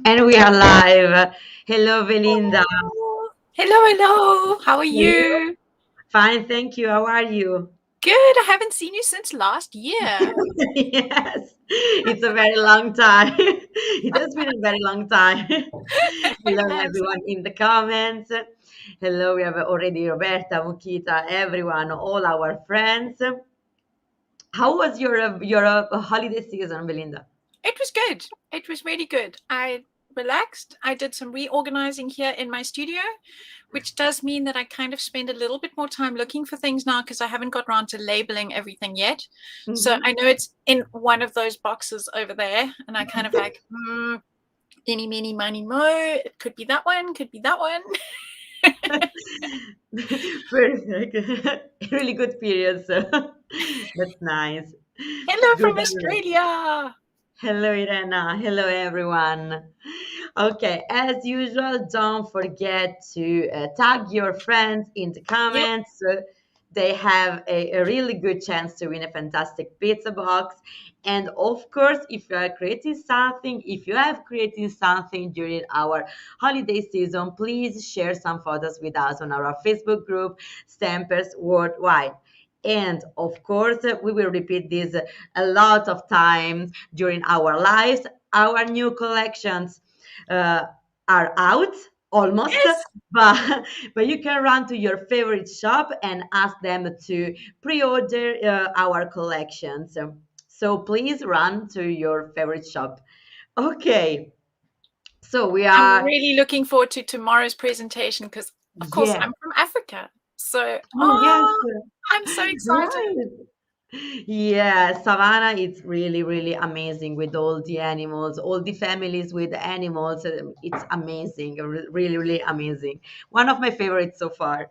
And we are live. Hello, Belinda. Hello. Hello. How are Hello. you? Fine, thank you. How are you? Good. I haven't seen you since last year. Yes, it's a very long time. It has been a very long time. It Hello, has. everyone in the comments. Hello, we have already Roberta, Mukita, everyone, all our friends. How was your holiday season, Belinda? It was good. It was really good. I relaxed. I did some reorganizing here in my studio, which does mean that I kind of spend a little bit more time looking for things now because I haven't got around to labeling everything yet. So Mhm. I know it's in one of those boxes over there, and I kind of like, any, meeny, miny, mo. It could be that one, could be that one. Perfect. Really good period. So that's nice. Hello Good. from Australia. Hello, Irena. Hello, everyone. Okay, as usual, don't forget to tag your friends in the Yep. comments. So they have a really good chance to win a fantastic pizza box. And of course, if you are creating something, if you have created something during our holiday season, please share some photos with us on our Facebook group, Stampers Worldwide. And of course, we will repeat this a lot of times during our lives. Our new collections uh, are out almost, Yes. but you can run to your favorite shop and ask them to pre-order our collections. So please run to your favorite shop. Okay, so we I'm are, really looking forward to tomorrow's presentation because, of course, yeah. I'm from Africa. So, Oh, yes. I'm so excited. Right. Yeah, Savannah is really, really amazing with all the animals, all the families with the animals. It's amazing, really, really amazing. One of my favorites so far.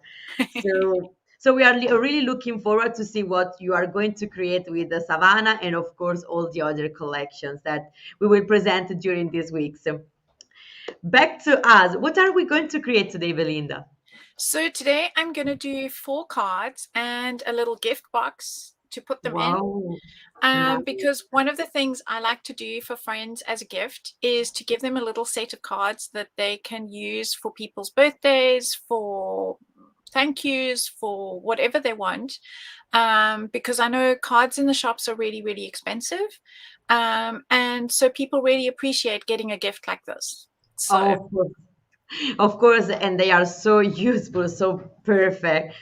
So we are really looking forward to see what you are going to create with the Savannah and of course all the other collections that we will present during this week. So back to us. What are we going to create today, Belinda? So, today I'm going to do 4 cards and a little gift box to put them in. Wow. Nice. Because one of the things I like to do for friends as a gift is to give them a little set of cards that they can use for people's birthdays, for thank yous, for whatever they want. Because I know cards in the shops are really, really expensive. And so people really appreciate getting a gift like this. So, Oh, of course, and they are so useful, so perfect.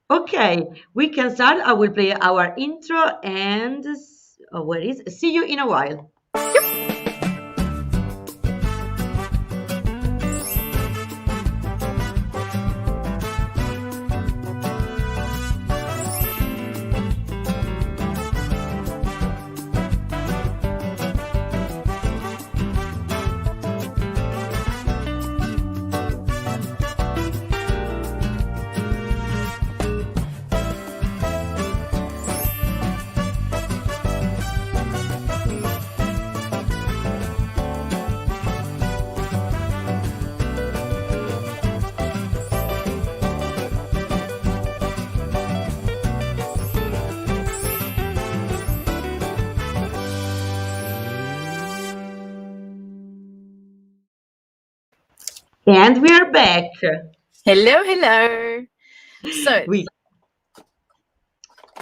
Okay, we can start. I will play our intro and where is? See you in a while. And we are back. hello, hello. So, We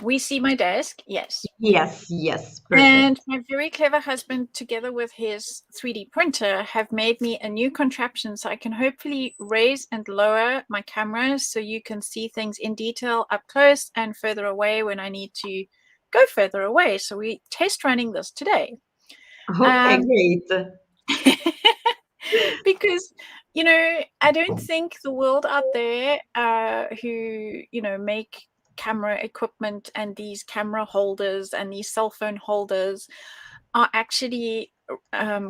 we see my desk. Yes. yes, perfect. And my very clever husband, together with his 3D printer, have made me a new contraption so I can hopefully raise and lower my camera so you can see things in detail up close and further away when I need to go further away. So we're test running this today. Okay, Um, great. because I don't think the world out there who make camera equipment and these camera holders and these cell phone holders are actually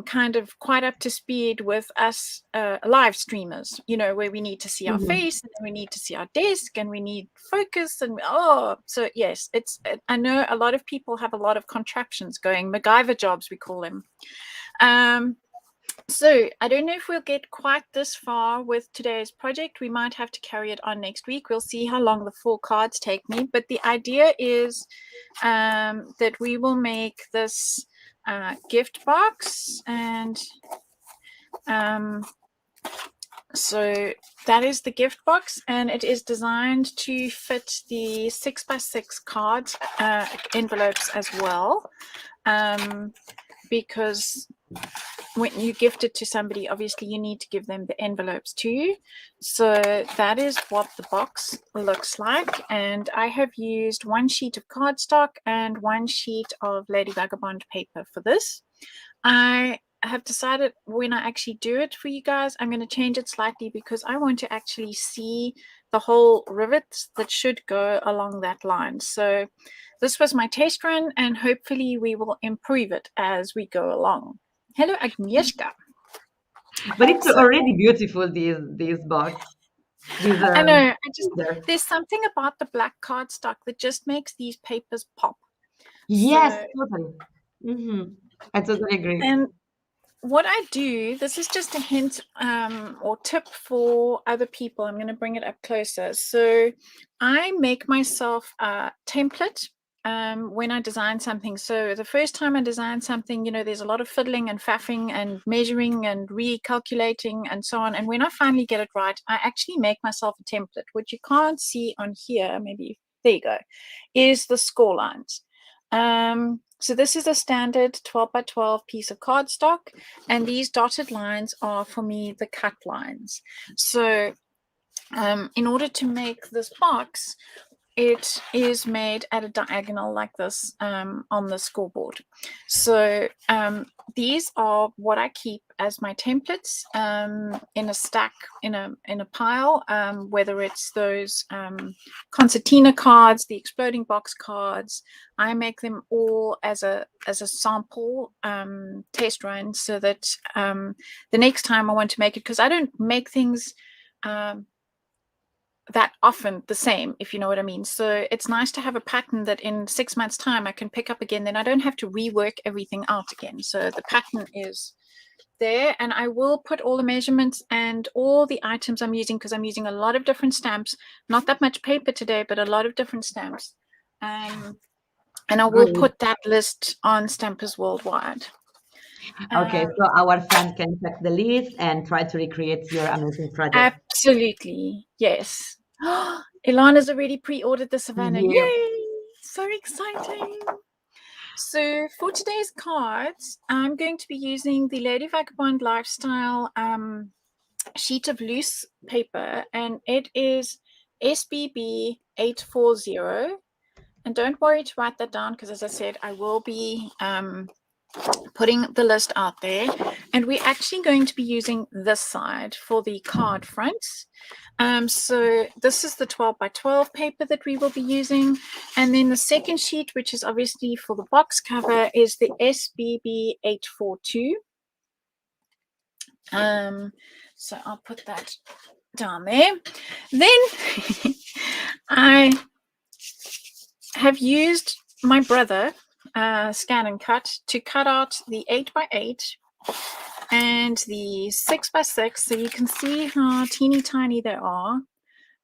kind of quite up to speed with us live streamers, where we need to see our Mhm. face and then we need to see our desk and we need focus and so yes, I know a lot of people have a lot of contraptions going, MacGyver jobs we call them. um, so I don't know if we'll get quite this far with today's project. We might have to carry it on next week. We'll see how long the 4 cards take me. But the idea is that we will make this gift box, and So that is the gift box, and it is designed to fit the 6x6 cards envelopes as well, because when you gift it to somebody, obviously you need to give them the envelopes too. So that is what the box looks like, and I have used 1 sheet of cardstock and 1 sheet of Lady Vagabond paper for this. I have decided when I actually do it for you guys, I'm going to change it slightly because I want to actually see the whole rivets that should go along that line. So this was my test run, and hopefully we will improve it as we go along. Hello, Agnieszka. But it's already beautiful, these box. I know. There's something about the black cardstock that just makes these papers pop. Yes, totally. I totally agree. And what I do, this is just a hint or tip for other people. I'm going to bring it up closer. So I make myself a template when I design something. So the first time I design something, there's a lot of fiddling and faffing and measuring and recalculating and so on. And when I finally get it right, I actually make myself a template. What you can't see on here, maybe, there you go, is the score lines. So this is a standard 12 by 12 piece of cardstock, and these dotted lines are for me the cut lines. So in order to make this box, it is made at a diagonal like this on the scoreboard. So these are what I keep as my templates in a stack, in a pile, whether it's those concertina cards, the exploding box cards. I make them all as a sample test run, so that the next time I want to make it, because I don't make things that often the same, if you know what I mean. So it's nice to have a pattern that in 6 months' time I can pick up again. Then I don't have to rework everything out again. So the pattern is there, and I will put all the measurements and all the items I'm using, because I'm using a lot of different stamps. Not that much paper today, but a lot of different stamps. And I will put that list on Stampers Worldwide. Okay, so our friend can check the list and try to recreate your amazing project. Absolutely, yes. Ilana's already pre-ordered the Savannah. Yeah. Yay! So exciting. So for today's cards, I'm going to be using the Lady Vagabond Lifestyle sheet of loose paper, and it is SBB 840. And don't worry to write that down, because as I said, I will be putting the list out there, and we're actually going to be using this side for the card fronts. So this is the 12 by 12 paper that we will be using, and then the second sheet, which is obviously for the box cover, is the SBB 842. So I'll put that down there. Then I have used my brother Scan and Cut to cut out the 8 by 8 and the 6 by 6, so you can see how teeny tiny they are.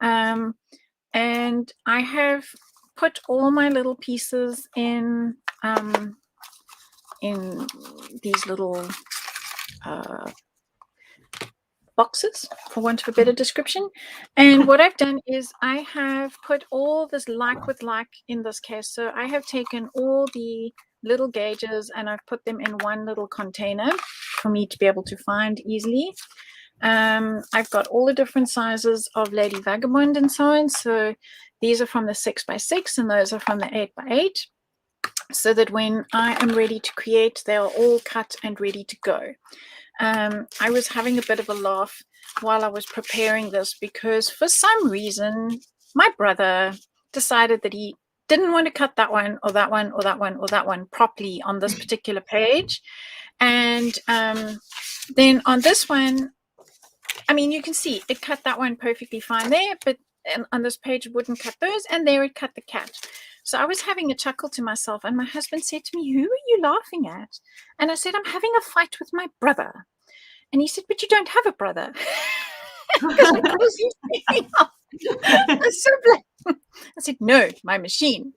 And I have put all my little pieces in these little boxes, for want of a better description. And what I've done is I have put all this like with like in this case. So I have taken all the little gauges and I've put them in one little container for me to be able to find easily. I've got all the different sizes of Lady Vagabond and so on. So these are from the 6 by 6 and those are from the 8 by 8. So that when I am ready to create, they are all cut and ready to go. I was having a bit of a laugh while I was preparing this, because for some reason my brother decided that he didn't want to cut that one or that one or that one or that one properly on this particular page. And then on this one, I mean, you can see it cut that one perfectly fine there, but on this page it wouldn't cut those, and there it cut the cat. So I was having a chuckle to myself, and my husband said to me, "Who are you laughing at?" And I said, "I'm having a fight with my brother." And he said, "But you don't have a brother." I said, "No, my machine."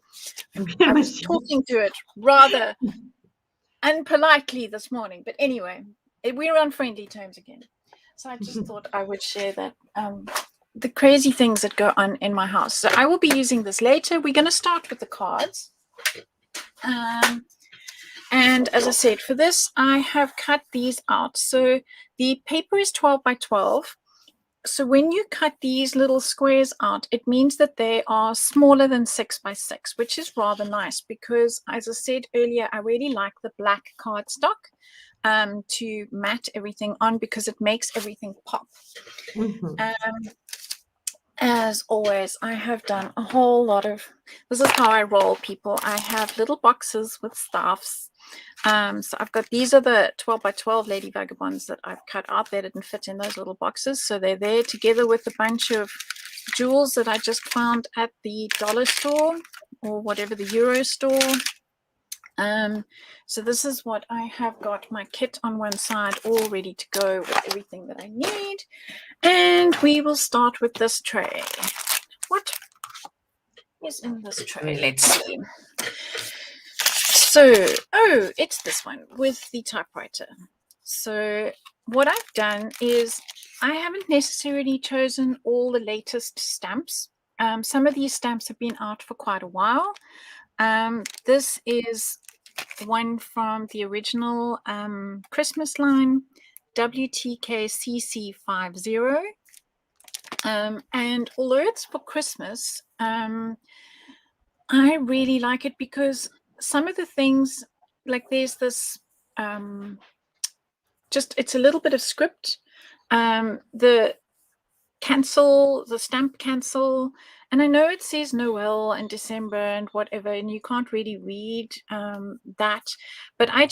I was talking to it rather unpolitely this morning. But anyway, we're on friendly terms again. So I just thought I would share that the crazy things that go on in my house. So I will be using this later. We're going to start with the cards. And as I said, for this, I have cut these out. So the paper is 12 by 12. So when you cut these little squares out, it means that they are smaller than 6 by 6, which is rather nice because, as I said earlier, I really like the black cardstock to mat everything on because it makes everything pop. As always, I have done a whole lot of, this is how I roll, people. I have little boxes with staffs. So I've got, these are the 12 by 12 Lady Vagabonds that I've cut out. They didn't fit in those little boxes. So they're there together with a bunch of jewels that I just found at the dollar store or whatever, the euro store. So this is what I have got my kit on one side all ready to go with everything that I need. And we will start with this tray. What is in this tray? Let's see. So, oh, it's this one with the typewriter. So what I've done is I haven't necessarily chosen all the latest stamps. Some of these stamps have been out for quite a while. This is one from the original Christmas line, WTKCC50. And although it's for Christmas, I really like it because some of the things, like there's this, it's a little bit of script. The stamp cancel, and I know it says Noel and December and whatever, and you can't really read that, but I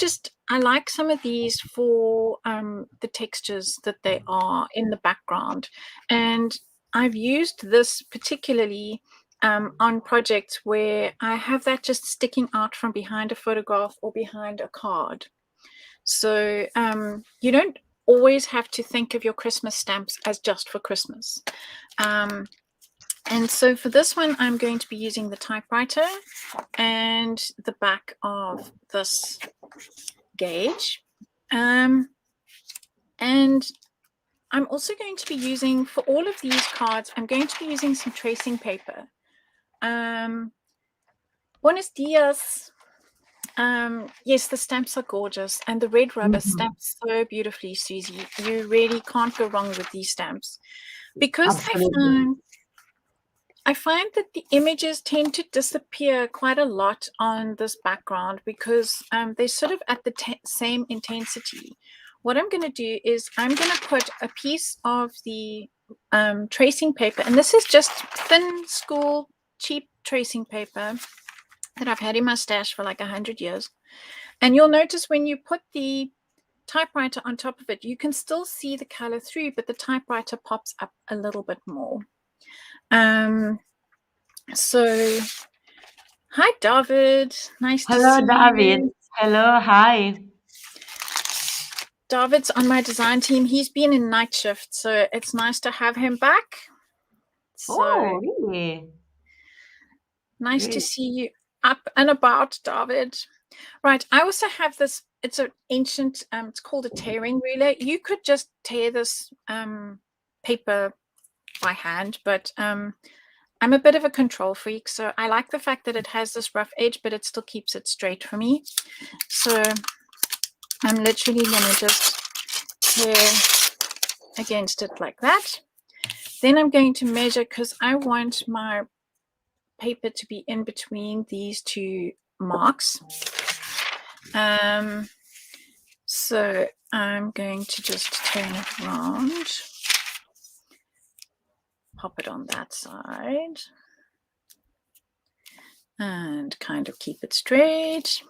like some of these for the textures that they are in the background. And I've used this particularly on projects where I have that just sticking out from behind a photograph or behind a card. So you don't always have to think of your Christmas stamps as just for Christmas. And so for this one, I'm going to be using the typewriter and the back of this gauge. And I'm also going to be using, for all of these cards, I'm going to be using some tracing paper. Buenos dias. Yes, the stamps are gorgeous, and the red rubber stamps so beautifully, Susie. You really can't go wrong with these stamps, because I find that the images tend to disappear quite a lot on this background because they're sort of at the same intensity. What I'm going to do is I'm going to put a piece of the tracing paper, and this is just thin school cheap tracing paper that I've had in my stash for like 100 years. And you'll notice when you put the typewriter on top of it, you can still see the color through, but the typewriter pops up a little bit more. So, hi, David. Nice to see you. Hello, David. Hello, hi. David's on my design team. He's been in night shift, so it's nice to have him back. So, oh, really? Nice to see you up and about, David. Right, I also have this, it's an ancient, it's called a tearing ruler. You could just tear this paper by hand, but I'm a bit of a control freak, so I like the fact that it has this rough edge, but it still keeps it straight for me. So I'm literally going to just tear against it like that. Then I'm going to measure, because I want my paper to be in between these two marks. So I'm going to just turn it around, pop it on that side, and kind of keep it straight.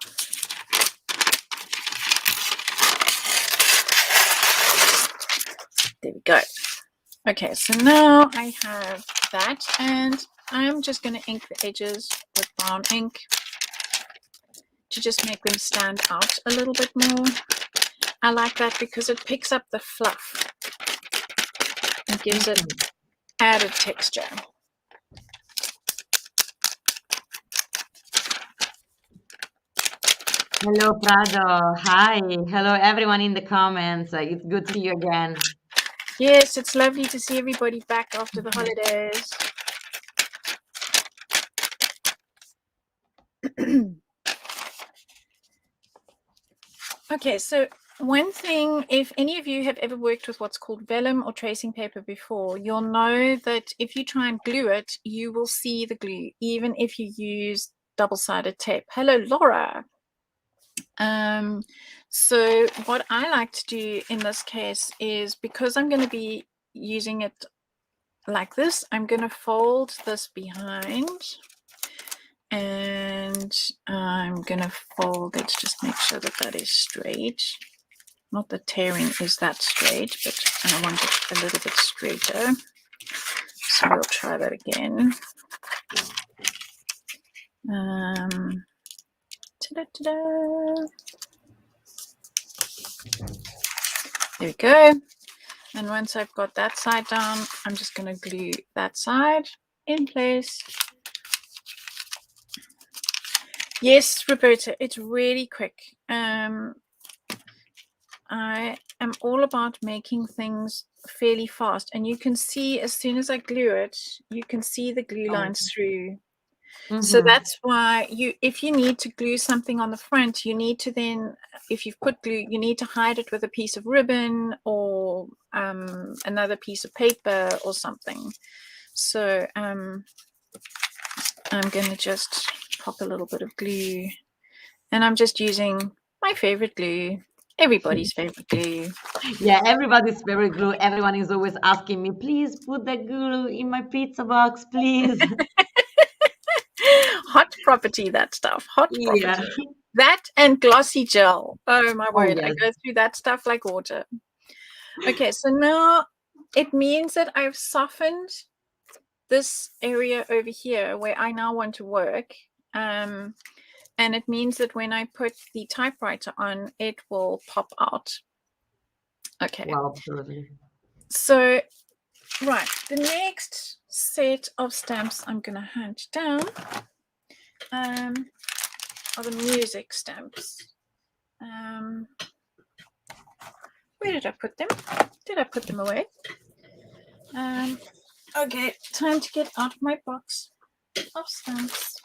There we go. Okay, so now I have that, and I'm just going to ink the edges with brown ink to just make them stand out a little bit more. I like that because it picks up the fluff and gives it added texture. Hello, Prado. Hi. Hello, everyone in the comments. It's good to see you again. Yes, it's lovely to see everybody back after the holidays. Okay, so one thing, if any of you have ever worked with what's called vellum or tracing paper before, you'll know that if you try and glue it, you will see the glue, even if you use double-sided tape. Hello, Laura. So what I like to do in this case is, because I'm going to be using it like this, I'm going to fold this behind, and I'm going to fold it, just make sure that that is straight. Not the tearing is that straight, but I want it a little bit straighter. So we'll try that again. Ta-da-ta-da. There we go. And once I've got that side down, I'm just going to glue that side in place. Yes, Roberta, it's really quick. I am all about making things fairly fast, and you can see as soon as I glue it, you can see the glue lines through. So that's why if you need to glue something on the front, you need to then, if you've put glue, you need to hide it with a piece of ribbon or another piece of paper or something. So I'm going to just pop a little bit of glue, and I'm just using my favorite glue, everybody's favorite glue. Yeah, everybody's favorite glue. Everyone is always asking me, please put the glue in my pizza box, please. Hot property, that stuff. Hot Yeah. property. That and glossy gel. Oh my Oh, word, I yes. go through that stuff like water. Okay, so now it means that I've softened this area over here where I now want to work. And it means that when I put the typewriter on, it will pop out. Okay. Wow, absolutely. So, right, the next set of stamps I'm going to hand down are the music stamps. Where did I put them? Did I put them away? Okay, time to get out of my box of stamps.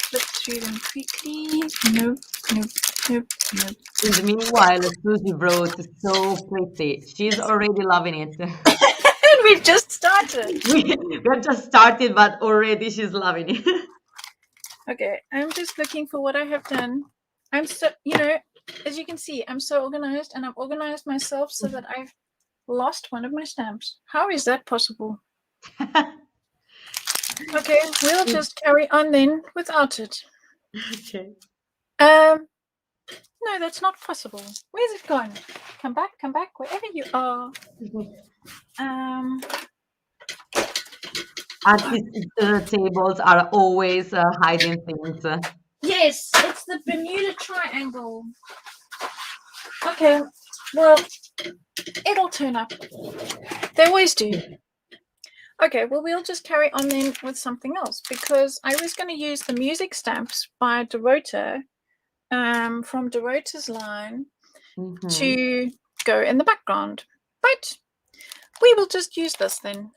Flip through them quickly. Nope, nope, nope, nope. In the meanwhile, Susie wrote so pretty. She's already loving it. And we've just started. We've just started, but already she's loving it. Okay, I'm just looking for what I have done. I'm so, as you can see, I'm so organized, and I've organized myself so that I've lost one of my stamps. How is that possible? Okay, we'll just carry on then without it. Okay. No, that's not possible. Where's it gone? Come back, wherever you are. Artist tables are always hiding things. Yes, it's the Bermuda Triangle. Okay, well, it'll turn up. They always do. Okay, well, we'll just carry on then with something else, because I was going to use the music stamps by Dorota, from Dorota's line, to go in the background. But we will just use this then.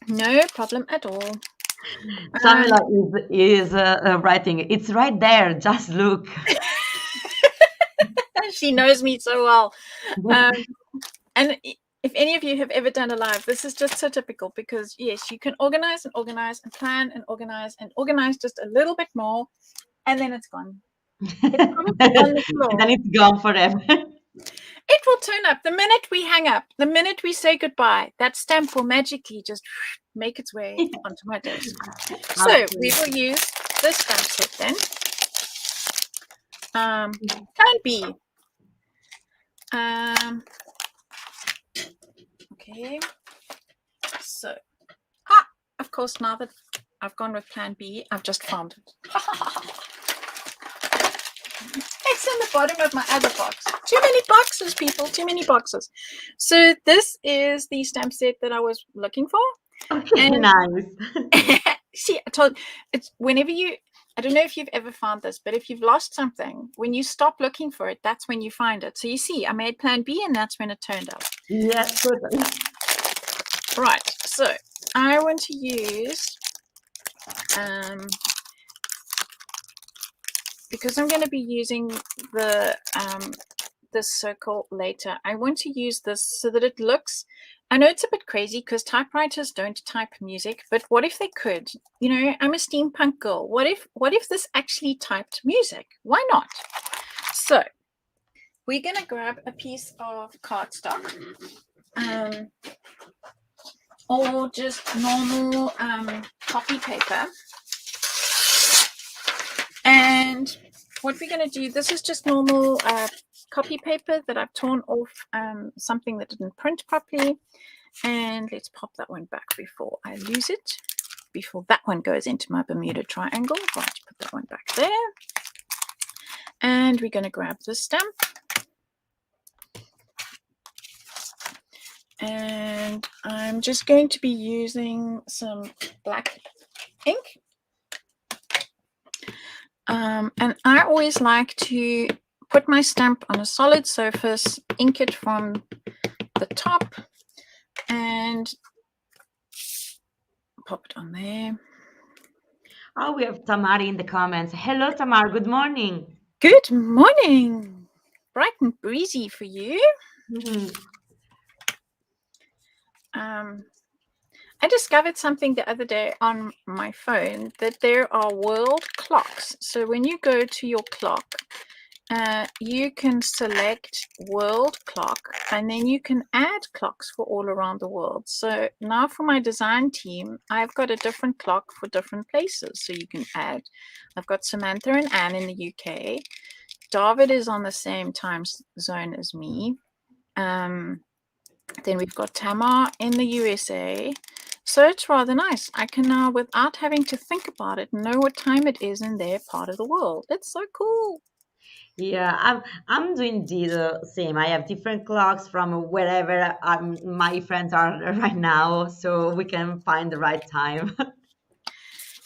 No problem at all. Samila is writing, it's right there, just look. She knows me so well. And if any of you have ever done a live, this is just so typical, because yes, you can organize and organize and plan and organize just a little bit more, and then it's gone. It's probably on the floor. And then it's gone forever. It will turn up the minute we hang up, the minute we say goodbye. That stamp will magically just make its way onto my desk. So we will use this stamp set then. Plan B. Okay. So, of course, now that I've gone with Plan B, I've just found it. It's in the bottom of my other box. Too many boxes, people. Too many boxes. So this is the stamp set that I was looking for. Okay, nice. See, I told it's whenever you I don't know if you've ever found this, but if you've lost something, when you stop looking for it, that's when you find it. So you see, I made plan B and that's when it turned up. Yeah, totally. Right, so I want to use, because I'm going to be using the this circle later, I want to use this so that it looks, I know it's a bit crazy because typewriters don't type music, but what if they could? You know, I'm a steampunk girl. What if this actually typed music? Why not? So we're going to grab a piece of cardstock. Or just normal copy paper. And what we're going to do, this is just normal copy paper that I've torn off something that didn't print properly. And let's pop that one back before I lose it, before that one goes into my Bermuda Triangle. Right, put that one back there. And we're going to grab the stamp. And I'm just going to be using some black ink. And I always like to put my stamp on a solid surface, ink it from the top, and pop it on there. Oh, we have Tamari in the comments. Hello, Tamar. Good morning. Good morning. Bright and breezy for you. I discovered something the other day on my phone, that there are world clocks. So when you go to your clock, you can select world clock, and then you can add clocks for all around the world. So now for my design team, I've got a different clock for different places. So you can add, I've got Samantha and Anne in the UK. David is on the same time zone as me. Then we've got Tamar in the USA. So it's rather nice. I can now, without having to think about it, know what time it is in their part of the world. It's so cool. Yeah, I'm doing the same. I have different clocks from wherever my friends are right now, so we can find the right time.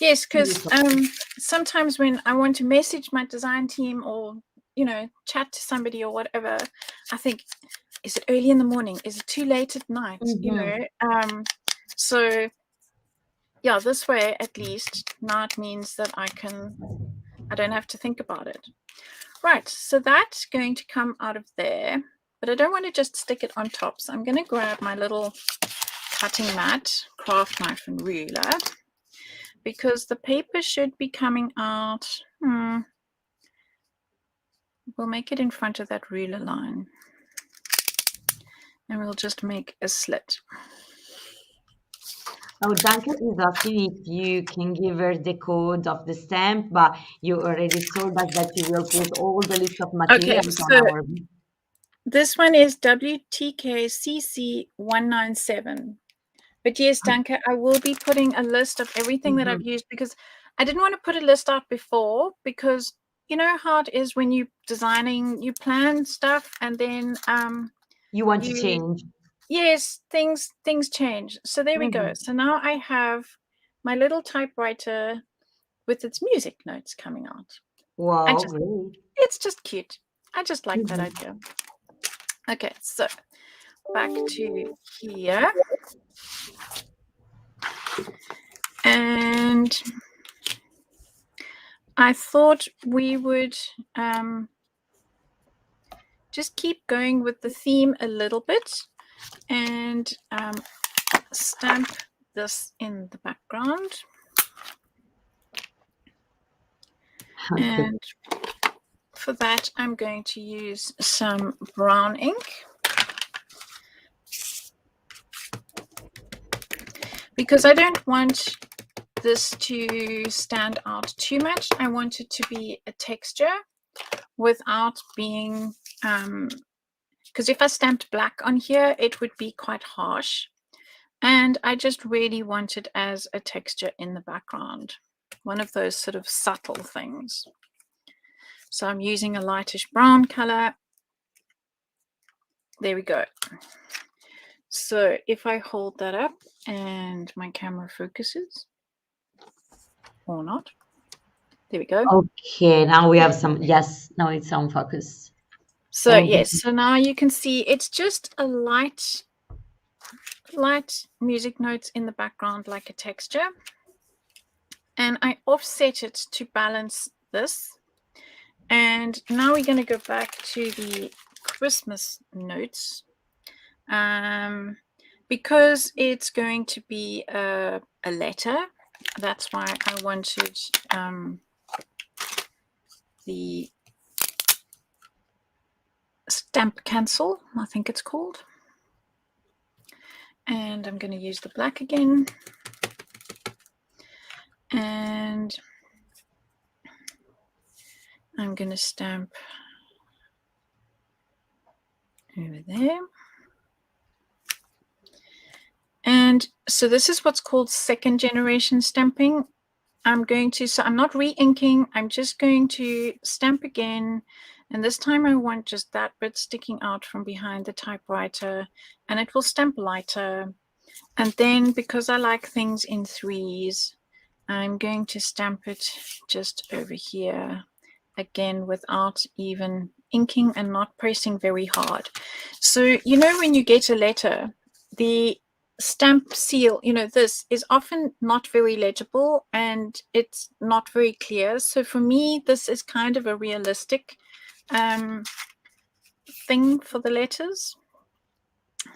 Yes, because sometimes when I want to message my design team or, you know, chat to somebody or whatever, I think, is it early in the morning? Is it too late at night? You know, so yeah, this way at least now it means that I don't have to think about it. Right, so that's going to come out of there, but I don't want to just stick it on top. So I'm going to grab my little cutting mat, craft knife and ruler, because the paper should be coming out. We'll make it in front of that ruler line. And we'll just make a slit. Oh, Duncan is asking if you can give her the code of the stamp, but you already told us that you will put all the list of materials on our. This one is WTKCC197. But yes, Danka, I will be putting a list of everything that I've used, because I didn't want to put a list out before, because you know how it is when you're designing, you plan stuff and then you want to change. Yes, things change. So there we go. So now I have my little typewriter with its music notes coming out. Wow, great. It's just cute. I just like that idea. Okay, so back to here. And I thought we would just keep going with the theme a little bit and stamp this in the background. Okay. And for that, I'm going to use some brown ink. Because I don't want this to stand out too much. I want it to be a texture without being, because if I stamped black on here, it would be quite harsh. And I just really want it as a texture in the background. One of those sort of subtle things. So I'm using a lightish brown color. There we go. So if I hold that up and my camera focuses, or not. There we go. Okay, now we have some, yes, now it's on focus. So Oh, yes, so now you can see it's just a light music notes in the background like a texture. And I offset it to balance this. And now we're going to go back to the Christmas notes. Because it's going to be a letter. That's why I wanted the stamp cancel, I think it's called. And I'm going to use the black again. And I'm going to stamp over there. And so this is what's called second generation stamping. I'm not re-inking, I'm just going to stamp again. And this time I want just that bit sticking out from behind the typewriter, and it will stamp lighter. And then because I like things in threes, I'm going to stamp it just over here, again without even inking and not pressing very hard. So, when you get a letter, the stamp seal, this is often not very legible and it's not very clear. So for me, this is kind of a realistic thing for the letters.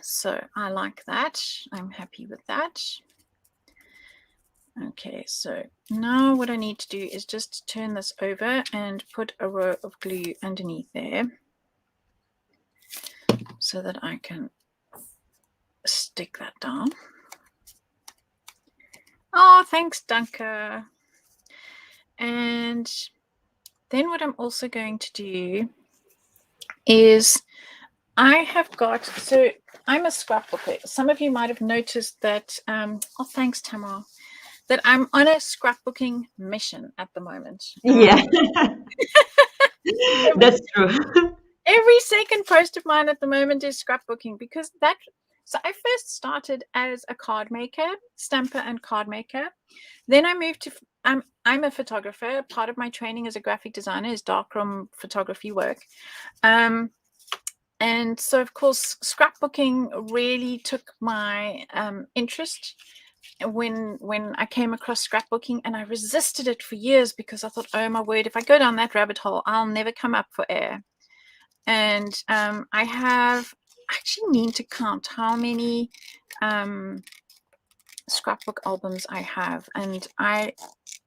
So I like that. I'm happy with that. Okay, so now what I need to do is just turn this over and put a row of glue underneath there so that I can stick that down. Oh, thanks, Dunker. And then what I'm also going to do is I'm a scrapbooker. Some of you might have noticed that, oh, thanks, Tamara, that I'm on a scrapbooking mission at the moment. yeah, that's true. Every second post of mine at the moment is scrapbooking so I first started as a card maker, stamper and card maker. Then I moved to, I'm a photographer. Part of my training as a graphic designer is darkroom photography work. And so, of course, scrapbooking really took my interest when I came across scrapbooking, and I resisted it for years because I thought, oh my word, if I go down that rabbit hole, I'll never come up for air. And I actually need to count how many scrapbook albums I have, and I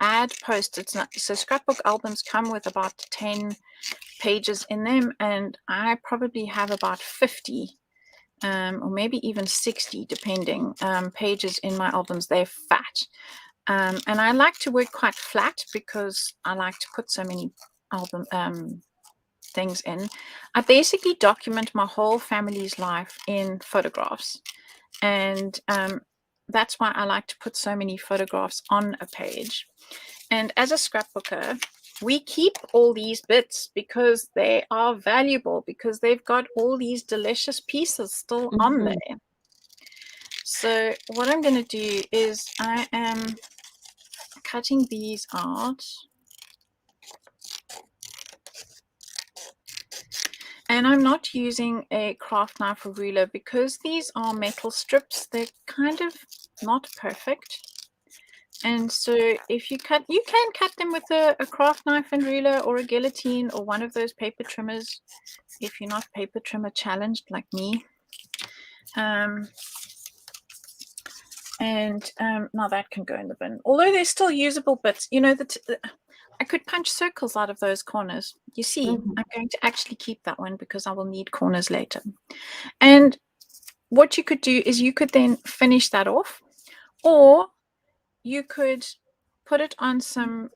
add post-its. So scrapbook albums come with about 10 pages in them, and I probably have about 50 or maybe even 60 depending pages in my albums. They're fat, and I like to work quite flat because I like to put so many album things in. I basically document my whole family's life in photographs, and that's why I like to put so many photographs on a page. And as a scrapbooker, we keep all these bits because they are valuable, because they've got all these delicious pieces still on there. So what I'm going to do is I am cutting these out. And I'm not using a craft knife or ruler because these are metal strips. They're kind of not perfect. And so if you can cut them with a craft knife and ruler or a guillotine or one of those paper trimmers if you're not paper trimmer challenged like me. Now that can go in the bin. Although they're still usable bits, I could punch circles out of those corners. You see, I'm going to actually keep that one because I will need corners later. And what you could do is you could then finish that off, or you could put it on some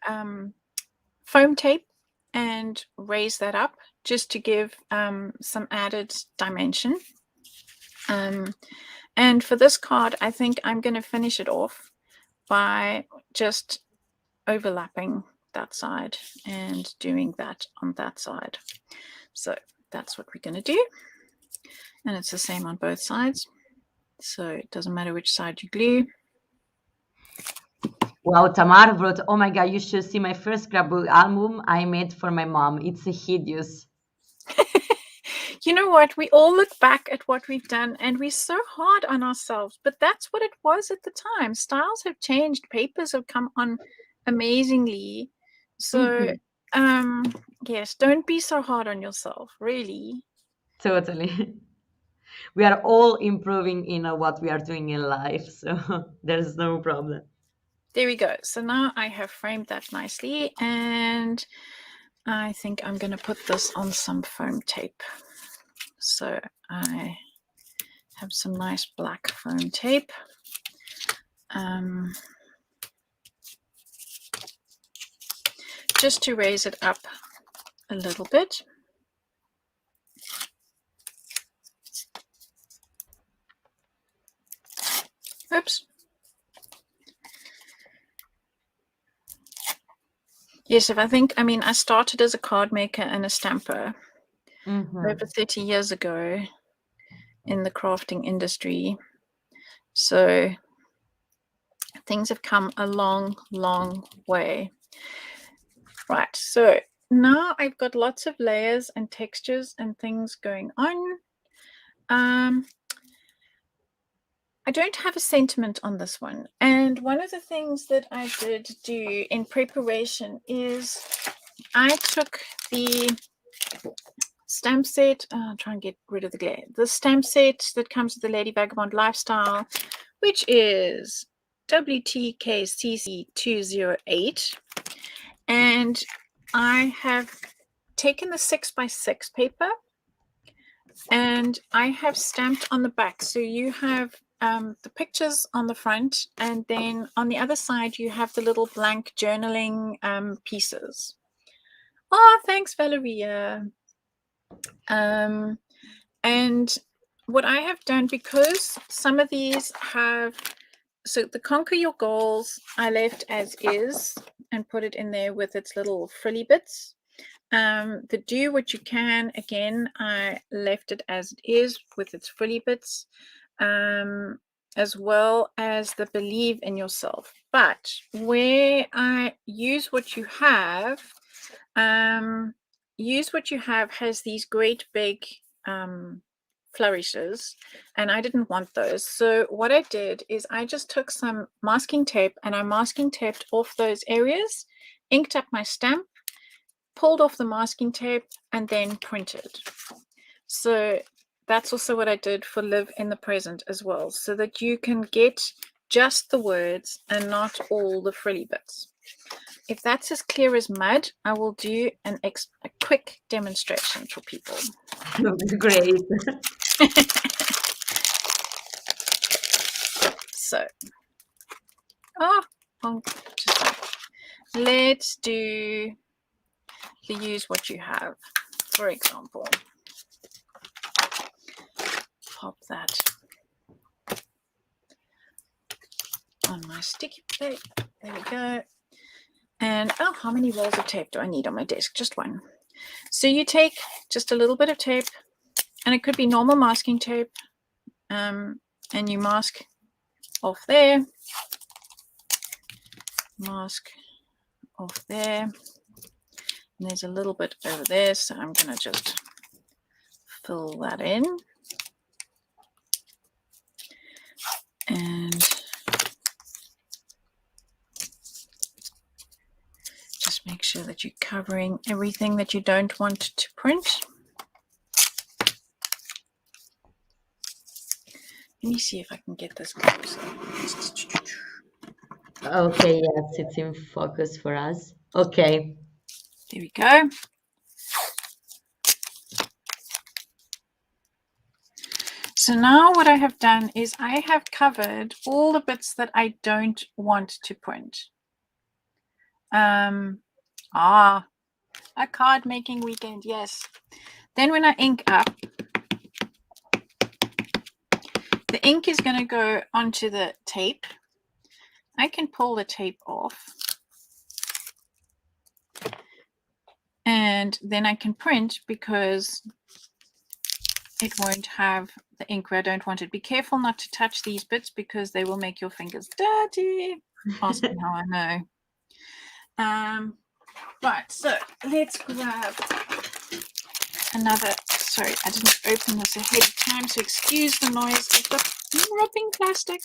foam tape and raise that up just to give some added dimension. And for this card, I think I'm going to finish it off by just overlapping that side and doing that on that side. So that's what we're going to do. And it's the same on both sides. So it doesn't matter which side you glue. Wow, Tamar wrote, oh my God, you should see my first scrapbook album I made for my mom. It's hideous. You know what? We all look back at what we've done and we're so hard on ourselves, but that's what it was at the time. Styles have changed, papers have come on amazingly. So, Mhm. yes, don't be so hard on yourself, really. Totally. We are all improving in what we are doing in life, so there's no problem. There we go. So now I have framed that nicely, and I think I'm going to put this on some foam tape. So I have some nice black foam tape. Just to raise it up a little bit. Oops. Yes, I mean, I started as a card maker and a stamper over 30 years ago in the crafting industry. So things have come a long, long way. Right, so now I've got lots of layers and textures and things going on. I don't have a sentiment on this one. And one of the things that I did do in preparation is I took the stamp set. I'll try and get rid of the glare. The stamp set that comes with the Lady Vagabond Lifestyle, which is WTKCC208. And I have taken the 6x6 paper and I have stamped on the back. So you have the pictures on the front, and then on the other side you have the little blank journaling pieces. Oh, thanks, Valeria. And what I have done, because some of these have, so the Conquer Your Goals I left as is and put it in there with its little frilly bits. The Do What You Can, again, I left it as it is with its frilly bits, as well as the Believe in Yourself. But where I Use What You Have, Use What You Have has these great big flourishes, and I didn't want those. So what I did is I just took some masking tape and I masking taped off those areas, inked up my stamp, pulled off the masking tape, and then printed. So that's also what I did for Live in the Present as well, so that you can get just the words and not all the frilly bits. If that's as clear as mud, I will do a quick demonstration for people. Great. So, let's do the Use What You Have, for example. Pop that on my sticky plate. There we go. And how many rolls of tape do I need on my desk? Just one. So you take just a little bit of tape, and it could be normal masking tape, and you mask off there, mask off there, and there's a little bit over there, so I'm going to just fill that in. And just make sure that you're covering everything that you don't want to print. Let me see if I can get this closer. Okay, yes, it's in focus for us. Okay. There we go. So now what I have done is I have covered all the bits that I don't want to print. A card making weekend, yes. Then when I ink up, the ink is going to go onto the tape. I can pull the tape off. And then I can print, because it won't have the ink where I don't want it. Be careful not to touch these bits because they will make your fingers dirty. Ask me how I know. Right, so let's grab another. Sorry, I didn't open this ahead of time, so excuse the noise. I've got rubbing plastic.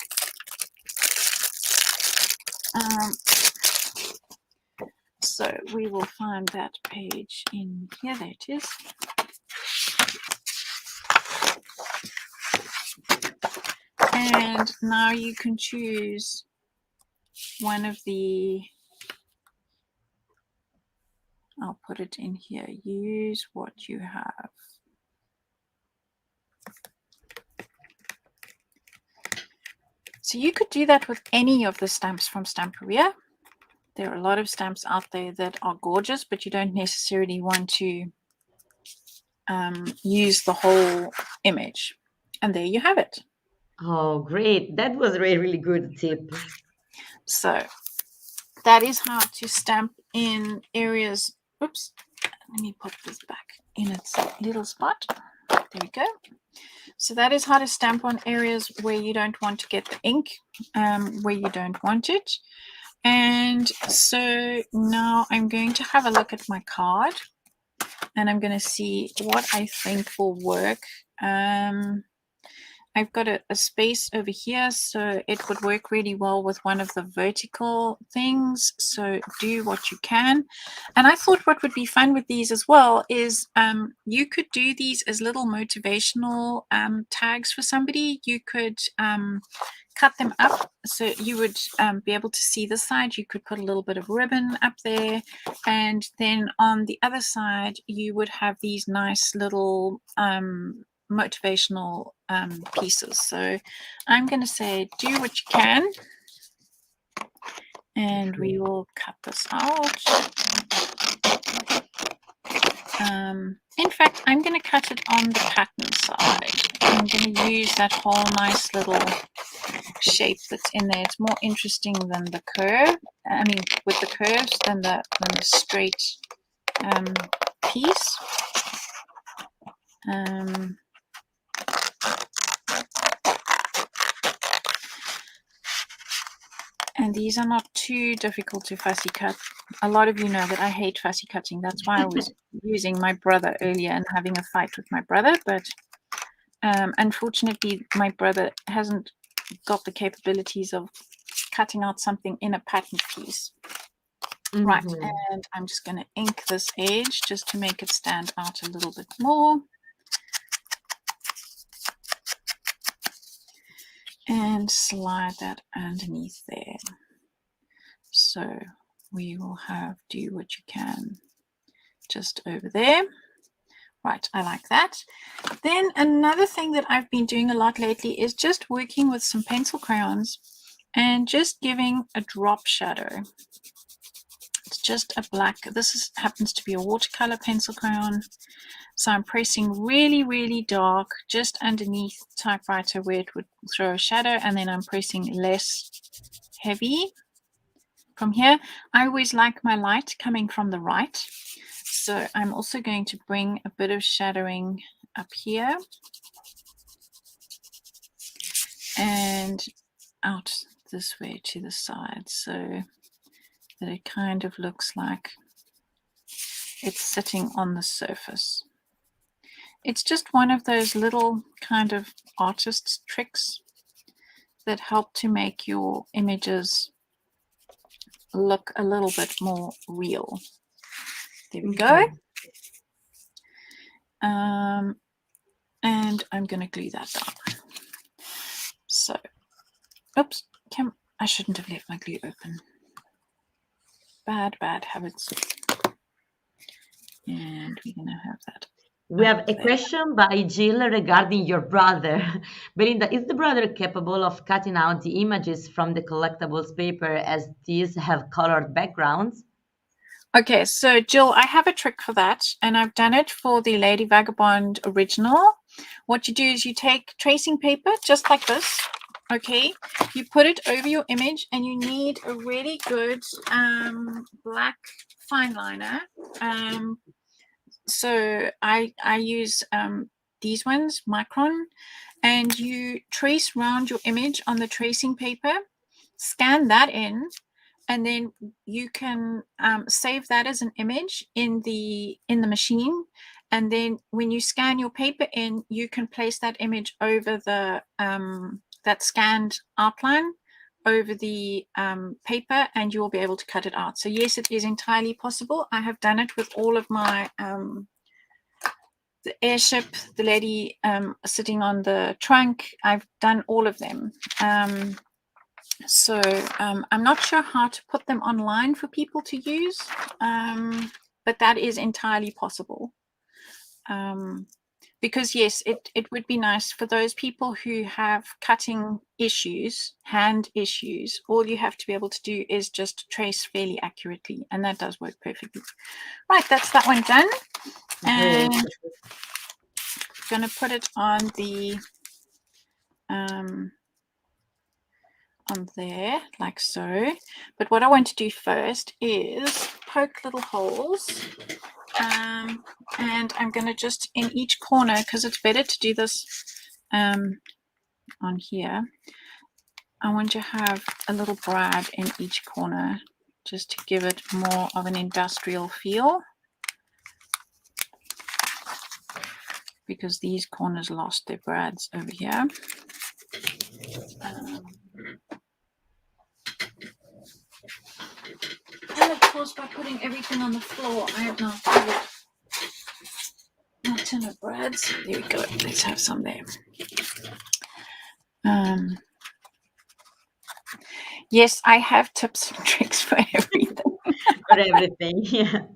So we will find that page in here. There it is. And now you can choose one of the, I'll put it in here. Use what you have. So you could do that with any of the stamps from Stamperia. There are a lot of stamps out there that are gorgeous, but you don't necessarily want to use the whole image. And there you have it. Oh, great. That was a really, really good tip. So that is how to stamp in areas. Oops, let me put this back in its little spot. There we go. So that is how to stamp on areas where you don't want to get the ink, where you don't want it. And so now I'm going to have a look at my card and I'm going to see what I think will work. I've got a space over here, so it would work really well with one of the vertical things. So do what you can. And I thought what would be fun with these as well is you could do these as little motivational tags for somebody. You could cut them up so you would be able to see the side. You could put a little bit of ribbon up there, and then on the other side you would have these nice little motivational pieces. So I'm going to say do what you can, and we will cut this out. In fact, I'm going to cut it on the pattern side. I'm going to use that whole nice little shape that's in there. It's more interesting than the curve. I mean, with the curves than the straight piece. And these are not too difficult to fussy cut. A lot of you know that I hate fussy cutting. That's why I was using my brother earlier and having a fight with my brother. But unfortunately, my brother hasn't got the capabilities of cutting out something in a pattern piece. Mm-hmm. Right, and I'm just going to ink this edge just to make it stand out a little bit more. And slide that underneath there. So we will have do what you can just over there. Right, I like that. Then another thing that I've been doing a lot lately is just working with some pencil crayons and just giving a drop shadow. It's just a black, happens to be a watercolor pencil crayon. So I'm pressing really, really dark just underneath the typewriter where it would throw a shadow, and then I'm pressing less heavy from here. I always like my light coming from the right. So I'm also going to bring a bit of shadowing up here and out this way to the side so that it kind of looks like it's sitting on the surface. It's just one of those little kind of artist's tricks that help to make your images look a little bit more real. There we go. And I'm going to glue that down. So, oops, I shouldn't have left my glue open. Bad habits. And we're going to have that. We have a question by Jill regarding your brother. Belinda, is the brother capable of cutting out the images from the collectibles paper as these have colored backgrounds? Okay, so Jill, I have a trick for that, and I've done it for the Lady Vagabond original. What you do is you take tracing paper just like this. Okay, you put it over your image, and you need a really good black fine liner. So I use these ones, micron, and you trace round your image on the tracing paper, scan that in, and then you can save that as an image in the machine. And then when you scan your paper in, you can place that image over the that scanned outline over the paper, and you'll be able to cut it out. So yes, it is entirely possible. I have done it with all of my the airship, the lady sitting on the trunk. I've done all of them. So I'm not sure how to put them online for people to use, but that is entirely possible. Because yes, it would be nice for those people who have cutting issues, hand issues. All you have to be able to do is just trace fairly accurately, and that does work perfectly. Right, that's that one done. And I'm going to put it on the on there like so. But what I want to do first is poke little holes. And I'm going to just in each corner, because it's better to do this on here, I want to have a little brad in each corner just to give it more of an industrial feel, because these corners lost their brads over here. And of course, by putting everything on the floor, I have now covered my tin of brads. There we go. Let's have some there. Yes, I have tips and tricks for everything. For everything, yeah.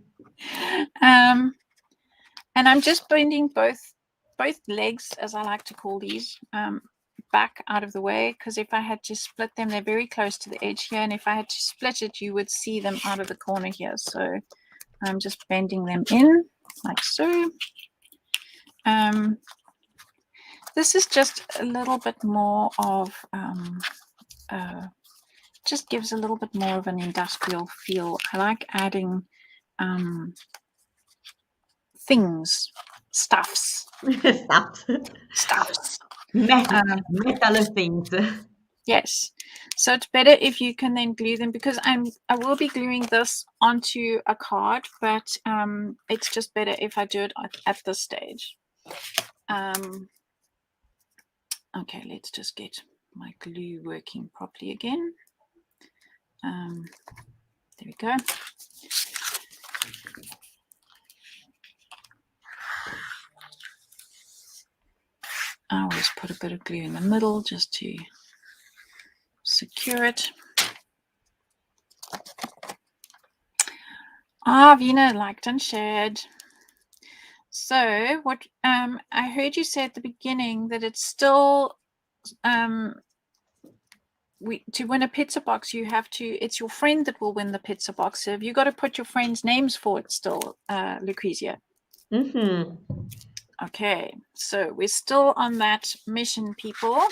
And I'm just bending both legs, as I like to call these, back out of the way, because if I had to split them, they're very close to the edge here, and if I had to split it, you would see them out of the corner here. So I'm just bending them in like so. This is just a little bit more of just gives a little bit more of an industrial feel. I like adding things, stuffs. Stuffs. Metal things. Yes. So it's better if you can then glue them, because I will be gluing this onto a card, but it's just better if I do it at this stage. Okay, let's just get my glue working properly again. There we go. I always put a bit of glue in the middle just to secure it. Vina liked and shared. So what I heard you say at the beginning that it's still to win a pizza box, you have to, it's your friend that will win the pizza box. So have you got to put your friends' names for it still, Lucrezia? Okay, so we're still on that mission, people.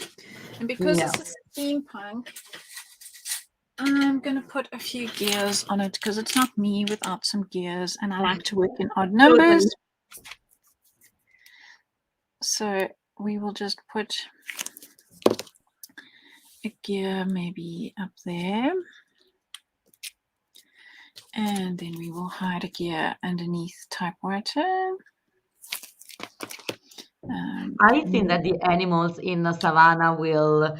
And because this is steampunk, I'm going to put a few gears on it, because it's not me without some gears, and I like to work in odd numbers. So we will just put a gear maybe up there, and then we will hide a gear underneath typewriter. I think that the animals in the savannah will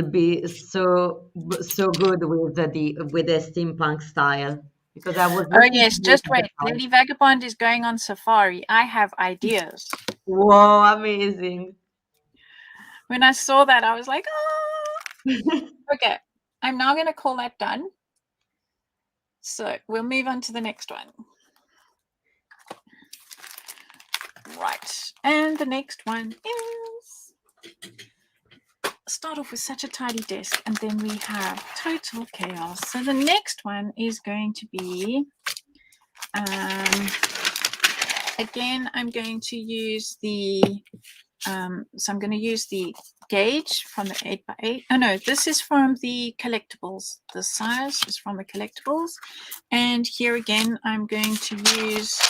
be so good with the steampunk style, because I was oh yes, just wait, Lady Vagabond is going on safari. I have ideas. Whoa, amazing. When I saw that, I was like, oh. Okay, I'm now going to call that done. So we'll move on to the next one. Right, and the next one is, start off with such a tidy desk, and then we have total chaos. So the next one is going to be, again, I'm going to use the, so I'm going to use the gauge from the 8x8. Oh no, this is from the collectibles. The size is from the collectibles. And here again, I'm going to use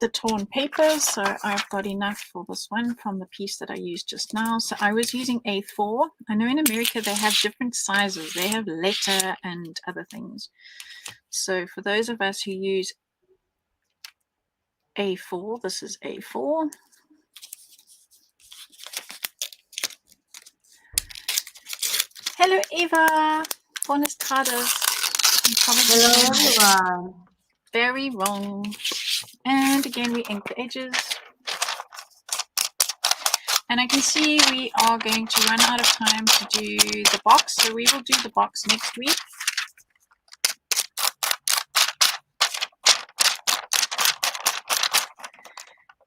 the torn paper, so I've got enough for this one from the piece that I used just now. So I was using A4. I know in America they have different sizes. They have letter and other things. So for those of us who use A4, this is A4. Hello, Eva. Buenas tardes. Hello, everyone. Very wrong. And again, we ink the edges. And I can see we are going to run out of time to do the box, so we will do the box next week.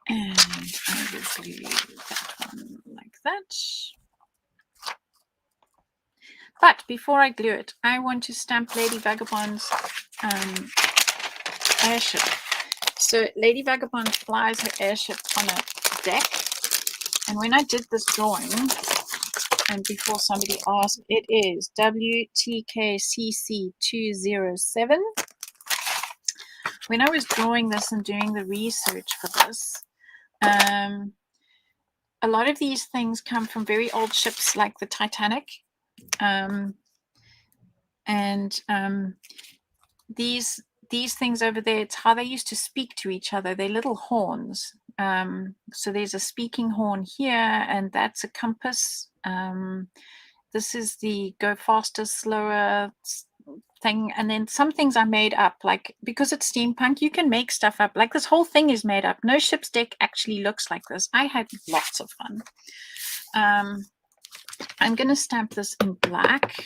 And I will glue that one like that. But before I glue it, I want to stamp Lady Vagabond's airship. So Lady Vagabond flies her airship on a deck. And when I did this drawing, and before somebody asked, it is WTKCC207. When I was drawing this and doing the research for this, a lot of these things come from very old ships like the Titanic. These things over there, it's how they used to speak to each other. They're little horns. So there's a speaking horn here, and that's a compass. This is the go faster, slower thing. And then some things I made up, like because it's steampunk, you can make stuff up. Like this whole thing is made up. No ship's deck actually looks like this. I had lots of fun. I'm going to stamp this in black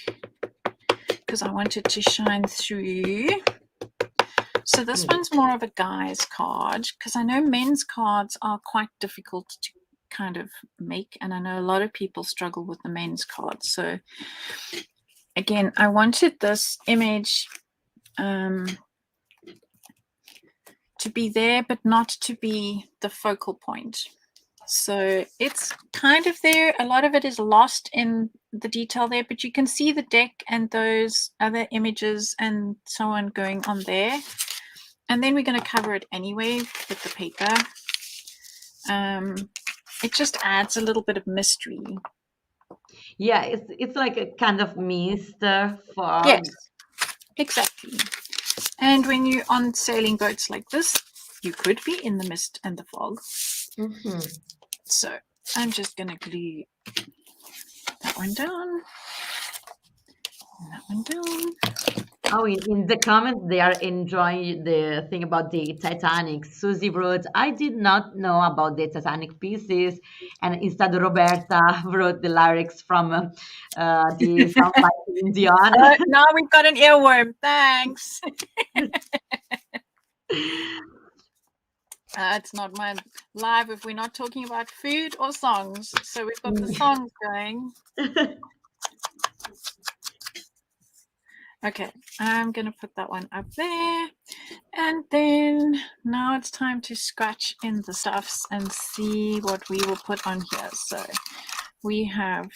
because I want it to shine through. So this one's more of a guy's card, because I know men's cards are quite difficult to kind of make, and I know a lot of people struggle with the men's cards. So again, I wanted this image to be there, but not to be the focal point. So it's kind of there. A lot of it is lost in the detail there, but you can see the deck and those other images and so on going on there. And then we're going to cover it anyway with the paper. It just adds a little bit of mystery. Yeah, it's like a kind of mist fog. Yes, exactly. And when you're on sailing boats like this, you could be in the mist and the fog. So I'm just going to glue that one down. And that one down. Oh, in the comments, they are enjoying the thing about the Titanic. Susie wrote, I did not know about the Titanic pieces. And instead, Roberta wrote the lyrics from the Sound Like Indian. Now we've got an earworm. Thanks. It's not my live if we're not talking about food or songs. So we've got the songs going. Okay, I'm going to put that one up there. And then now it's time to scratch in the stuffs and see what we will put on here. So we have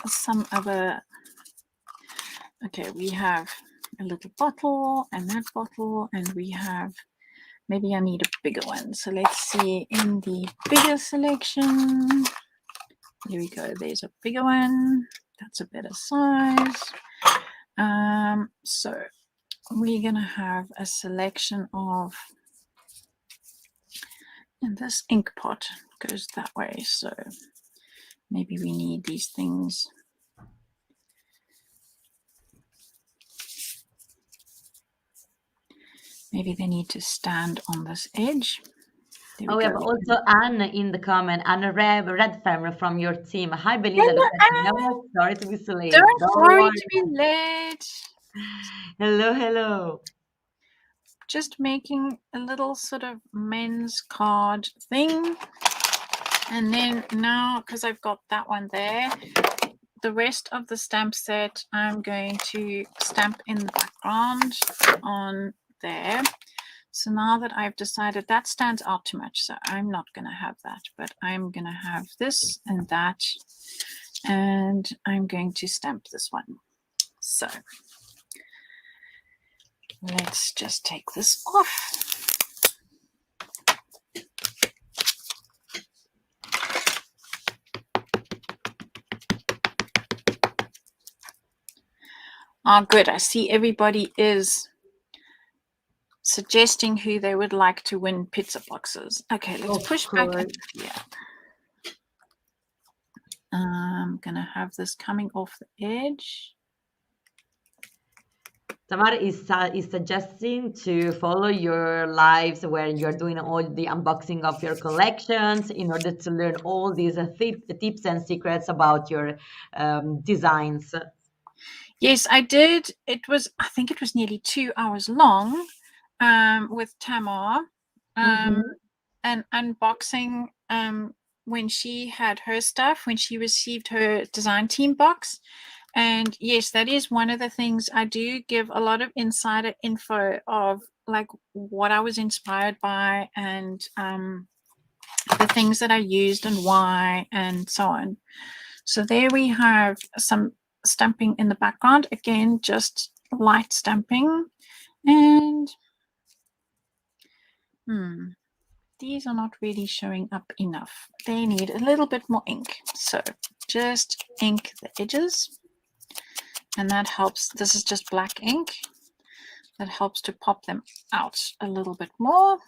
some other, okay, we have a little bottle and that bottle, and we have, maybe I need a bigger one. So let's see in the bigger selection. Here we go, there's a bigger one. That's a better size. So we're going to have a selection of, and this ink pot goes that way. So maybe we need these things. Maybe they need to stand on this edge. Oh, we have also Anne in the comment, Anne Red Farmer from your team. Hi, Belinda. Hello, sorry to be so late. Don't worry to be late. Hello, hello. Just making a little sort of men's card thing. And then now, because I've got that one there, the rest of the stamp set, I'm going to stamp in the background on there. So now that I've decided that stands out too much, so I'm not going to have that, but I'm going to have this and that, and I'm going to stamp this one. So let's just take this off. Oh, good. I see everybody is suggesting who they would like to win pizza boxes. Okay, let's Of push back. course. Yeah. I'm going to have this coming off the edge. Tamar is suggesting to follow your lives when you're doing all the unboxing of your collections in order to learn all these tips and secrets about your designs. Yes, I did. I think it was nearly 2 hours long with Tamar Mm-hmm. and unboxing when she had her stuff, when she received her design team box. And yes, that is one of the things I do give a lot of insider info of, like what I was inspired by and the things that I used and why and so on. So there we have some stamping in the background. Again, just light stamping. And these are not really showing up enough. They need a little bit more ink. So just ink the edges. And that helps. This is just black ink. That helps to pop them out a little bit more.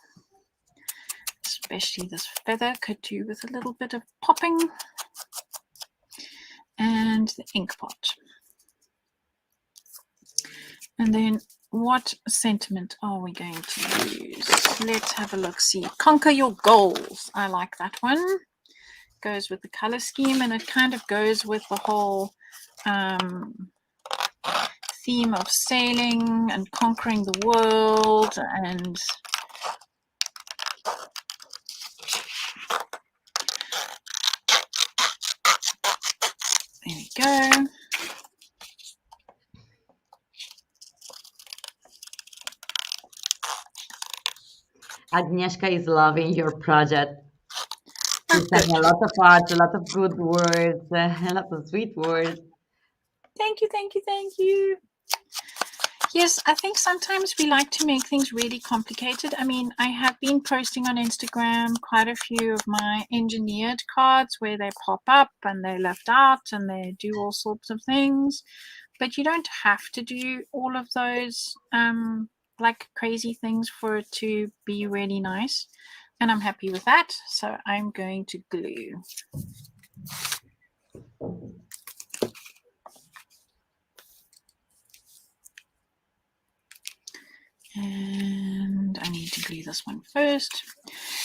Especially this feather could do with a little bit of popping. And the ink pot. And then what sentiment are we going to use? Let's have a look. See, conquer your goals. I like that one. Goes with the color scheme, and it kind of goes with the whole theme of sailing and conquering the world. And there we go. Agnieszka is loving your project. She sent me a lot of art, a lot of good words, a lot of sweet words. Thank you, thank you, thank you. Yes, I think sometimes we like to make things really complicated. I mean, I have been posting on Instagram quite a few of my engineered cards where they pop up and they're left out and they do all sorts of things. But you don't have to do all of those like crazy things for it to be really nice. And I'm happy with that. So I'm going to glue. And I need to glue this one first.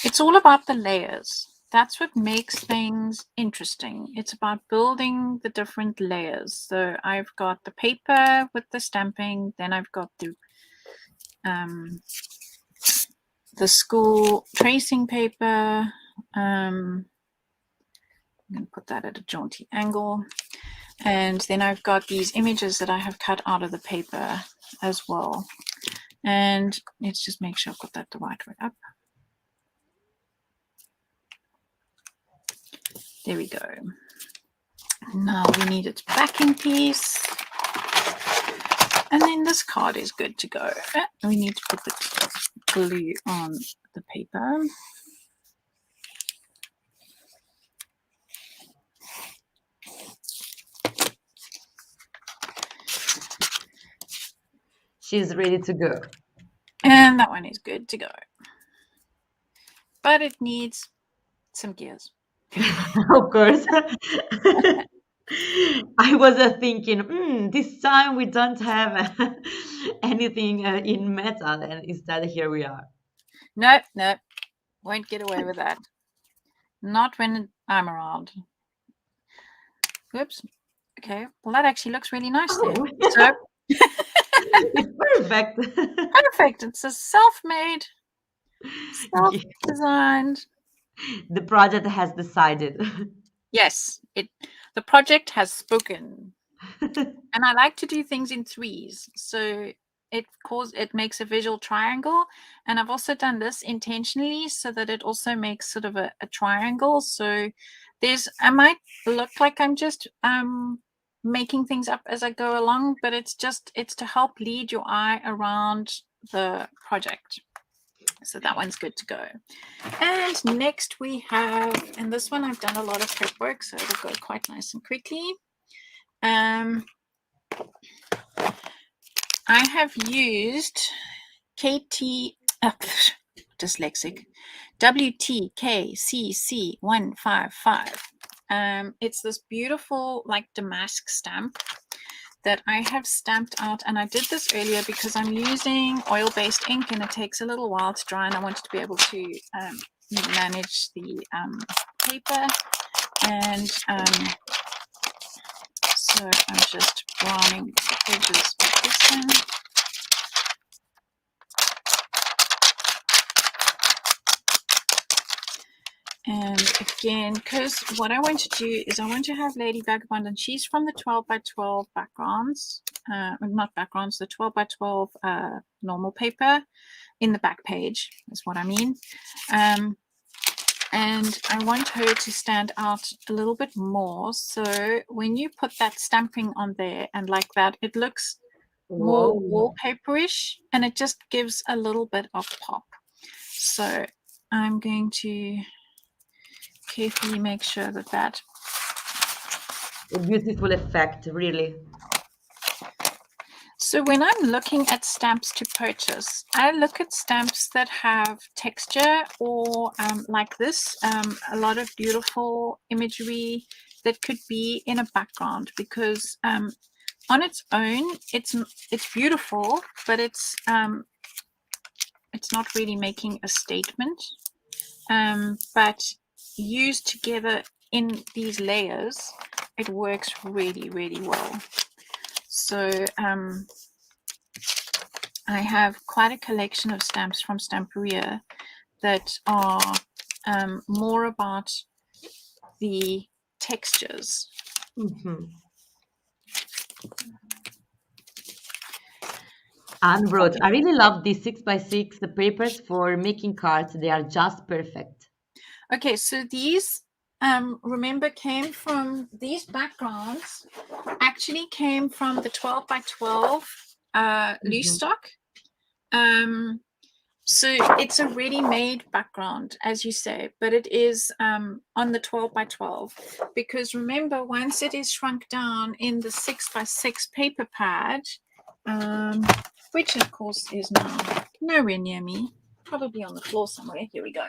It's all about the layers. That's what makes things interesting. It's about building the different layers. So I've got the paper with the stamping, then I've got the school tracing paper. I'm going to put that at a jaunty angle. And then I've got these images that I have cut out of the paper as well. And let's just make sure I've got that the right way up. There we go. Now we need its backing piece. And then this card is good to go. We need to put the glue on the paper. She's ready to go. And that one is good to go. But it needs some gears. Of course. I was thinking, this time we don't have anything in metal, and instead here we are. Nope, won't get away with that. Not when I'm around. Whoops. Okay, well that actually looks really nice there. So it's perfect. Perfect. It's a self-made, self-designed. The project has decided. Yes, the project has spoken. And I like to do things in threes. So it makes a visual triangle. And I've also done this intentionally so that it also makes sort of a triangle. So I might look like I'm just making things up as I go along, but it's to help lead your eye around the project. So that one's good to go. And next we have, and this one I've done a lot of prep work, so it'll go quite nice and quickly. I have used KT, dyslexic, WTKCC155. It's this beautiful like damask stamp that I have stamped out, and I did this earlier because I'm using oil-based ink and it takes a little while to dry, and I wanted to be able to manage the paper, and so I'm just browning the edges of this one. And again, because what I want to do is I want to have Lady Vagabond, and she's from the 12 by 12 backgrounds, not backgrounds, the 12 by 12 normal paper in the back page is what I mean. And I want her to stand out a little bit more. So when you put that stamping on there and like that, it looks more wallpaperish, and it just gives a little bit of pop. So I'm going to carefully make sure that A beautiful effect, really. So when I'm looking at stamps to purchase, I look at stamps that have texture, or like this, a lot of beautiful imagery that could be in a background, because on its own it's beautiful, but it's not really making a statement. But used together in these layers, it works really, really well. So I have quite a collection of stamps from Stamperia that are more about the textures. Mm-hmm. Anne wrote, I really love these 6x6 papers for making cards. They are just perfect. Okay, so these, remember, came from these backgrounds, actually came from the 12 by 12 loose stock. So it's a ready-made background, as you say, but it is on the 12 by 12, because remember, once it is shrunk down in the 6x6 paper pad, which of course is now nowhere near me, probably on the floor somewhere. Here we go.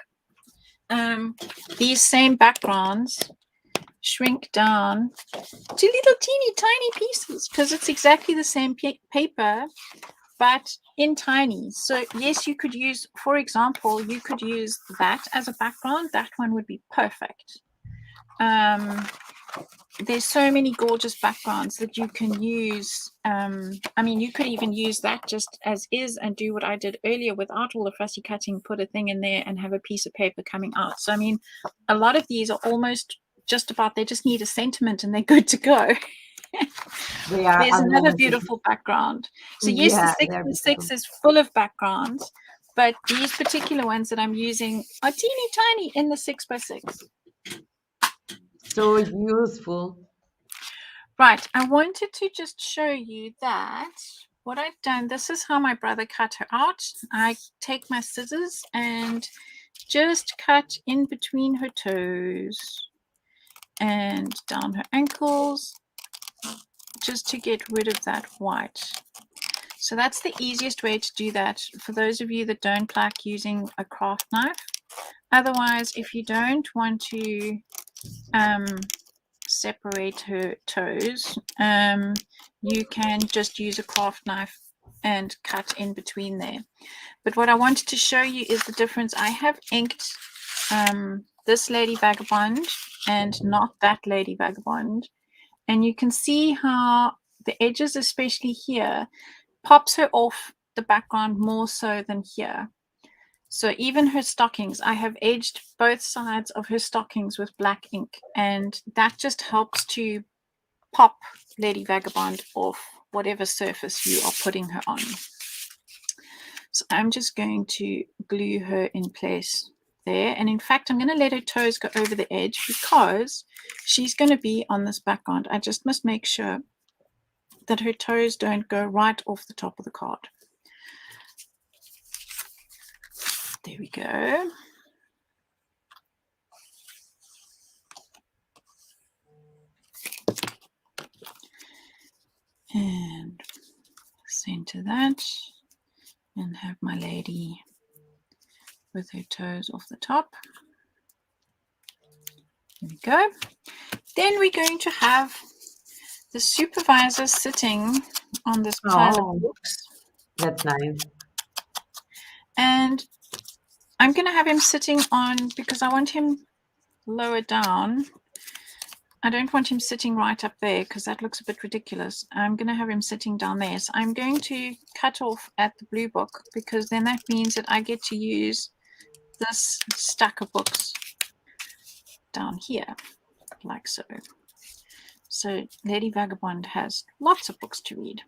These same backgrounds shrink down to little teeny tiny pieces, because it's exactly the same paper, but in tiny. So yes, you could use, for example, you could use that as a background. That one would be perfect. There's so many gorgeous backgrounds that you can use. I mean, you could even use that just as is and do what I did earlier without all the fussy cutting, put a thing in there and have a piece of paper coming out. So I mean, a lot of these are almost just about, they just need a sentiment and they're good to go. They are There's another amazing. beautiful background. So yes, Yeah, the they're 6x6 beautiful. is full of backgrounds, but these particular ones that I'm using are teeny tiny in the 6x6. So useful. Right, I wanted to just show you that what I've done, this is how my brother cut her out. I take my scissors and just cut in between her toes and down her ankles, just to get rid of that white. So that's the easiest way to do that for those of you that don't like using a craft knife. Otherwise, if you don't want to separate her toes, you can just use a craft knife and cut in between there. But what I wanted to show you is the difference. I have inked this Lady Vagabond and not that Lady Vagabond, and you can see how the edges, especially here, pops her off the background more so than here. So even her stockings, I have edged both sides of her stockings with black ink, and that just helps to pop Lady Vagabond off whatever surface you are putting her on. So I'm just going to glue her in place there. And in fact, I'm going to let her toes go over the edge because she's going to be on this background. I just must make sure that her toes don't go right off the top of the card. There we go. And center that and have my lady with her toes off the top. There we go. Then we're going to have the supervisor sitting on this pile of books. That's nice. And I'm going to have him sitting on, because I want him lower down. I don't want him sitting right up there because that looks a bit ridiculous. I'm going to have him sitting down there. So I'm going to cut off at the blue book, because then that means that I get to use this stack of books down here, like so. So Lady Vagabond has lots of books to read.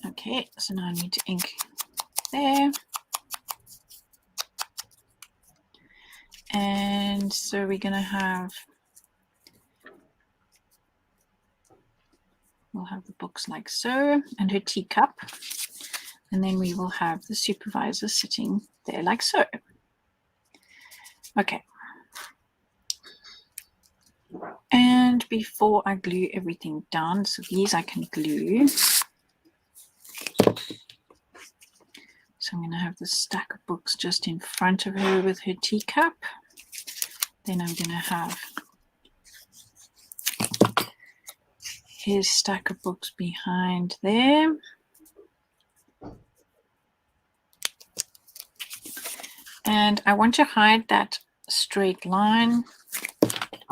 Okay, so now I need to ink there. And so we're going to have, we'll have the books like so, and her teacup. And then we will have the supervisor sitting there like so. Okay. And before I glue everything down, so these I can glue. So I'm going to have this stack of books just in front of her with her teacup. Then I'm going to have his stack of books behind there. And I want to hide that straight line.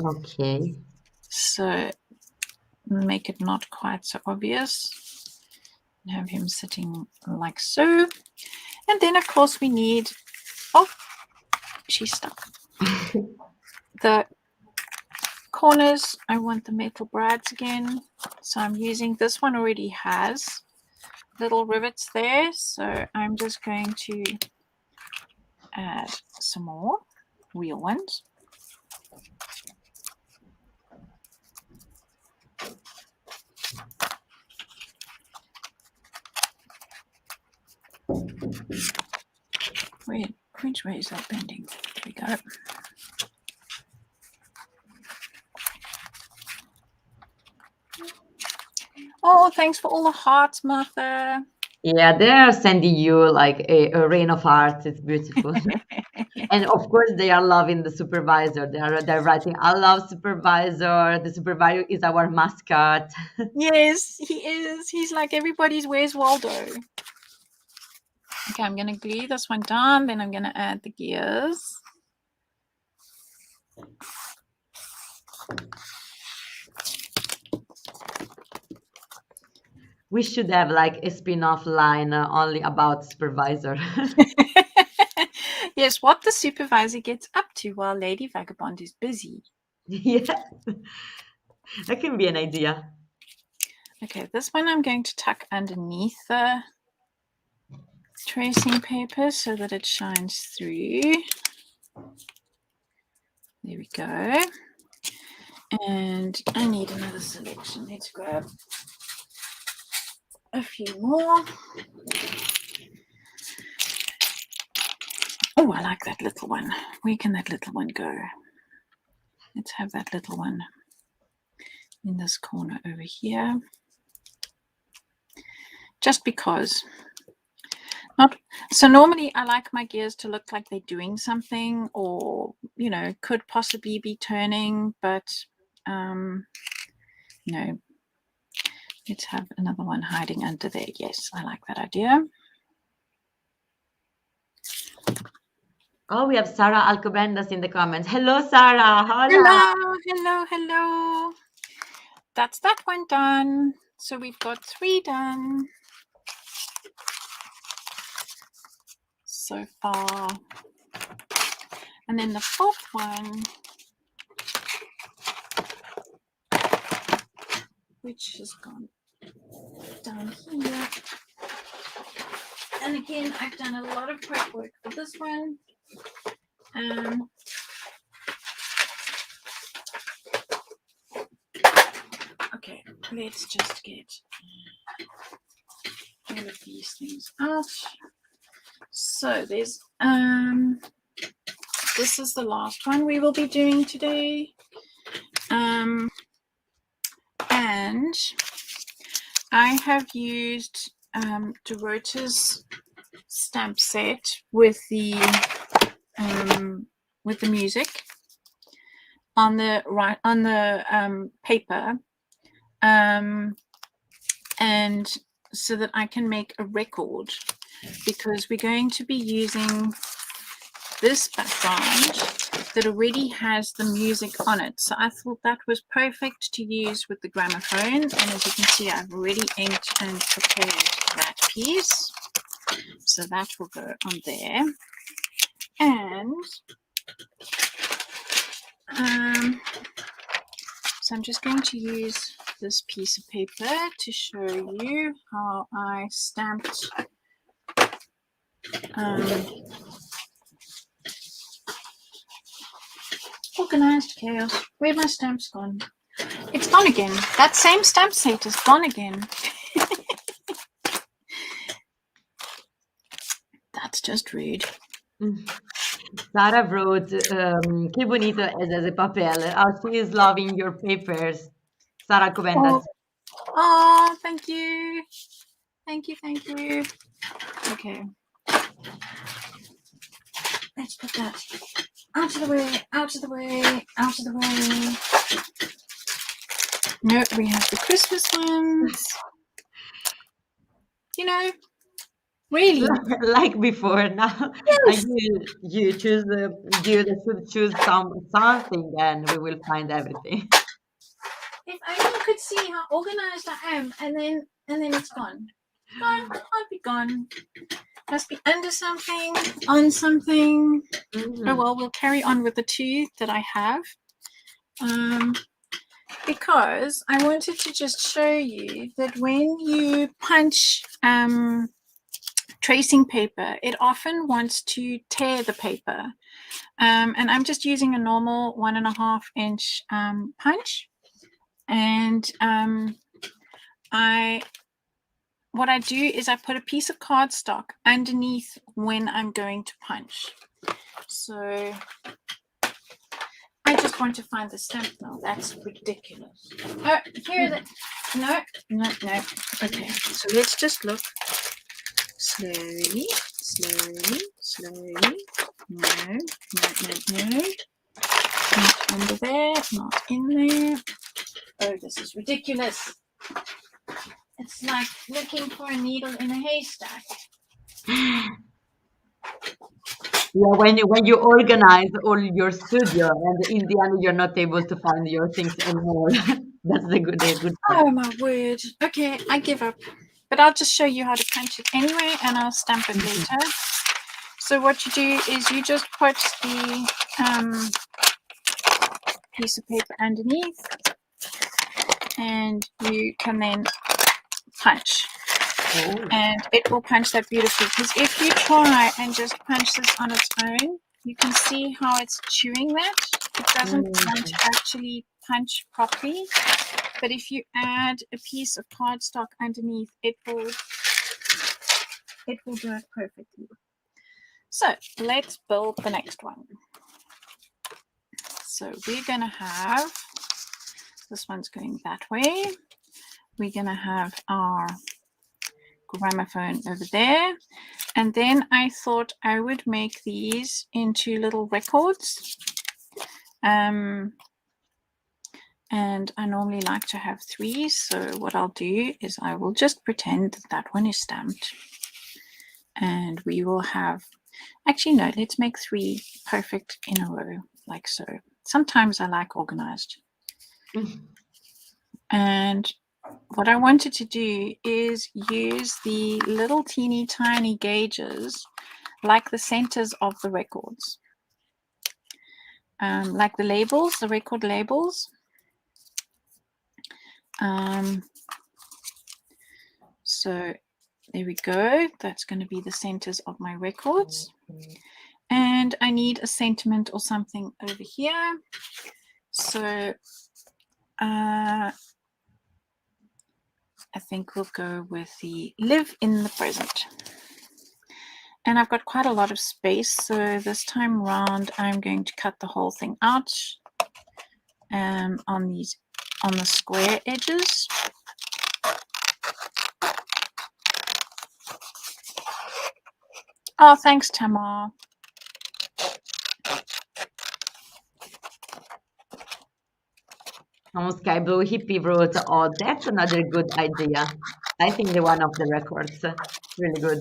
Okay. So make it not quite so obvious. Have him sitting like so. And then, of course, we need, oh, she's stuck. The corners, I want the metal brads again. So I'm using, this one already has little rivets there. So I'm just going to add some more real ones. Which way is that bending? There we go. Oh, thanks for all the hearts, Martha. Yeah, they're sending you like a rain of hearts. It's beautiful. And of course, they are loving the supervisor. They're writing, "I love supervisor. The supervisor is our mascot." Yes, he is. He's like everybody's Where's Waldo. Okay, I'm going to glue this one down. Then I'm going to add the gears. We should have like a spin-off line only about supervisor. Yes, what the supervisor gets up to while Lady Vagabond is busy. Yeah, that can be an idea. Okay, this one I'm going to tuck underneath the tracing paper so that it shines through. There we go. And I need another selection. Let's grab a few more. Oh, I like that little one. Where can that little one go? Let's have that little one in this corner over here. Just because. So normally I like my gears to look like they're doing something, or, you know, could possibly be turning, but no. Let's have another one hiding under there. Yes, I like that idea. Oh, we have Sarah Alcobendas in the comments. Hello, Sarah. Hola. Hello, hello, hello. That's that one done. So we've got 3 done so far. And then the 4th one, which has gone down here. And again, I've done a lot of prep work for this one. Okay, let's just get all of these things out. So there's this is the last one we will be doing today. And I have used Derota's stamp set with the music on the paper, and so that I can make a record, because we're going to be using this background that already has the music on it. So I thought that was perfect to use with the gramophone. And as you can see, I've already inked and prepared that piece. So that will go on there. And so I'm just going to use this piece of paper to show you how I stamped organized chaos. Where my stamps gone? It's gone again. That same stamp set is gone again. That's just rude. Sarah wrote, "Che bonito es ese papel." Oh, she is loving your papers. Sarah comentas. Oh, thank you. Thank you, thank you. Okay. Let's put that out of the way, out of the way, out of the way. Nope, we have the Christmas ones. You know, really. Like before now. Yes. You choose you should choose something and we will find everything. If only you could see how organized I am, and then it's gone. Gone, I'll be gone. Must be under something, on something. Oh well, we'll carry on with the two that I have. Because I wanted to just show you that when you punch tracing paper, it often wants to tear the paper. And I'm just using a normal 1.5 inch punch. And what I do is I put a piece of cardstock underneath when I'm going to punch. So I just want to find the stamp now. That's ridiculous. Oh, here the no. Okay, so let's just look slowly. No. Not under there, not in there. Oh, this is ridiculous. It's like looking for a needle in a haystack. Yeah, when you organize all your studio and in the end you're not able to find your things anymore. That's the good part. Oh my word. Okay, I give up. But I'll just show you how to punch it anyway, and I'll stamp it later. So what you do is you just put the piece of paper underneath, and you can then punch. And it will punch that beautifully, because if you try and just punch this on its own, you can see how it's chewing that. It doesn't want to actually punch properly. But if you add a piece of cardstock underneath, it will do it perfectly. So let's build the next one. So we're going to have, this one's going that way. We're going to have our gramophone over there. And then I thought I would make these into little records. And I normally like to have 3. So what I'll do is I will just pretend that that one is stamped. And we will have, actually no, let's make 3 perfect in a row, like so. Sometimes I like organized. And what I wanted to do is use the little teeny tiny gauges like the centers of the records. Like the labels, the record labels. So there we go. That's going to be the centers of my records. And I need a sentiment or something over here. So I think we'll go with the live in the present. And I've got quite a lot of space, so this time round I'm going to cut the whole thing out on the square edges. Oh, thanks, Tamar. Sky Blue Hippie wrote, oh, that's another good idea. I think the one of the records. Really good.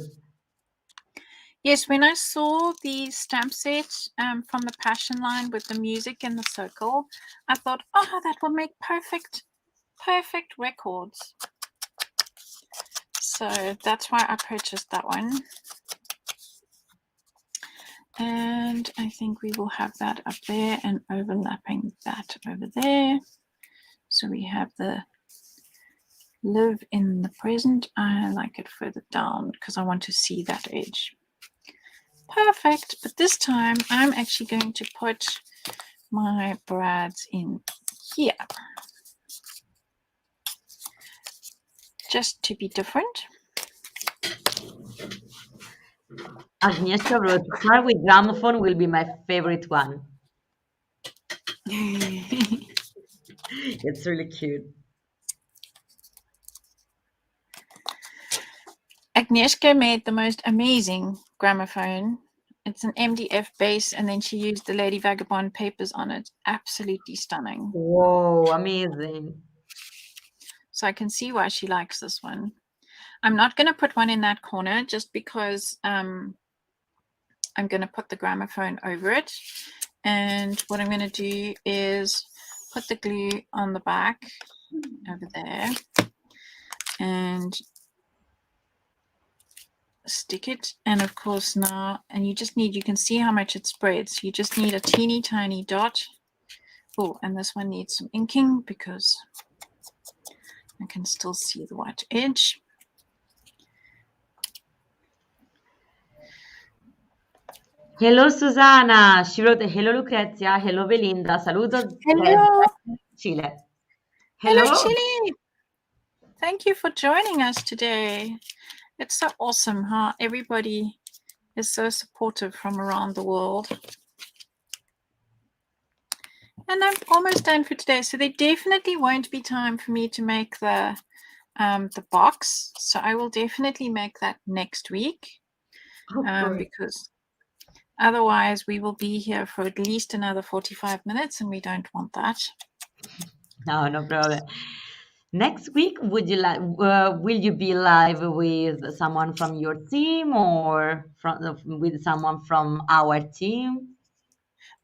Yes, when I saw the stamp set from the Passion line with the music in the circle, I thought, oh, that will make perfect records. So that's why I purchased that one. And I think we will have that up there and overlapping that over there. So we have the live in the present. I like it further down because I want to see that edge. Perfect. But this time I'm actually going to put my brads in here. Just to be different. Agnieszka wrote, car with gramophone will be my favorite one. It's really cute. Agnieszka made the most amazing gramophone. It's an MDF base, and then she used the Lady Vagabond papers on it. Absolutely stunning. Whoa, amazing. So I can see why she likes this one. I'm not going to put one in that corner just because I'm going to put the gramophone over it. And what I'm going to do is put the glue on the back over there and stick it. And of course now, and you can see how much it spreads. You just need a teeny tiny dot. Oh, and this one needs some inking because I can still see the white edge. Hello Susanna, she wrote, hello Lucrezia, hello Belinda, saludos Hello. desde Chile. Hello, Chile. Thank you for joining us today. It's so awesome how everybody is so supportive from around the world. And I'm almost done for today. So there definitely won't be time for me to make the box. So I will definitely make that next week because otherwise we will be here for at least another 45 minutes and we don't want that. No problem. Next week, would you like? Will you be live with someone from your team or with someone from our team?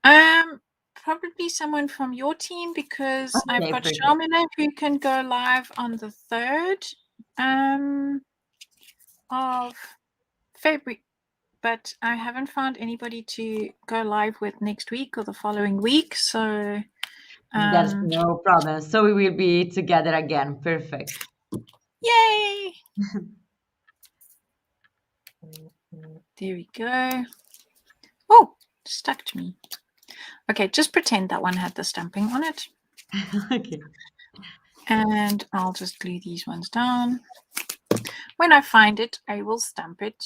Probably someone from your team because Okay, I've got perfect. Shamina who can go live on the 3rd of February, but I haven't found anybody to go live with next week or the following week. So That's no problem. So we will be together again. Perfect. yay! There we go. Oh, stuck to me. Okay, just pretend that one had the stamping on it. Okay. And I'll just glue these ones down. When I find it, I will stamp it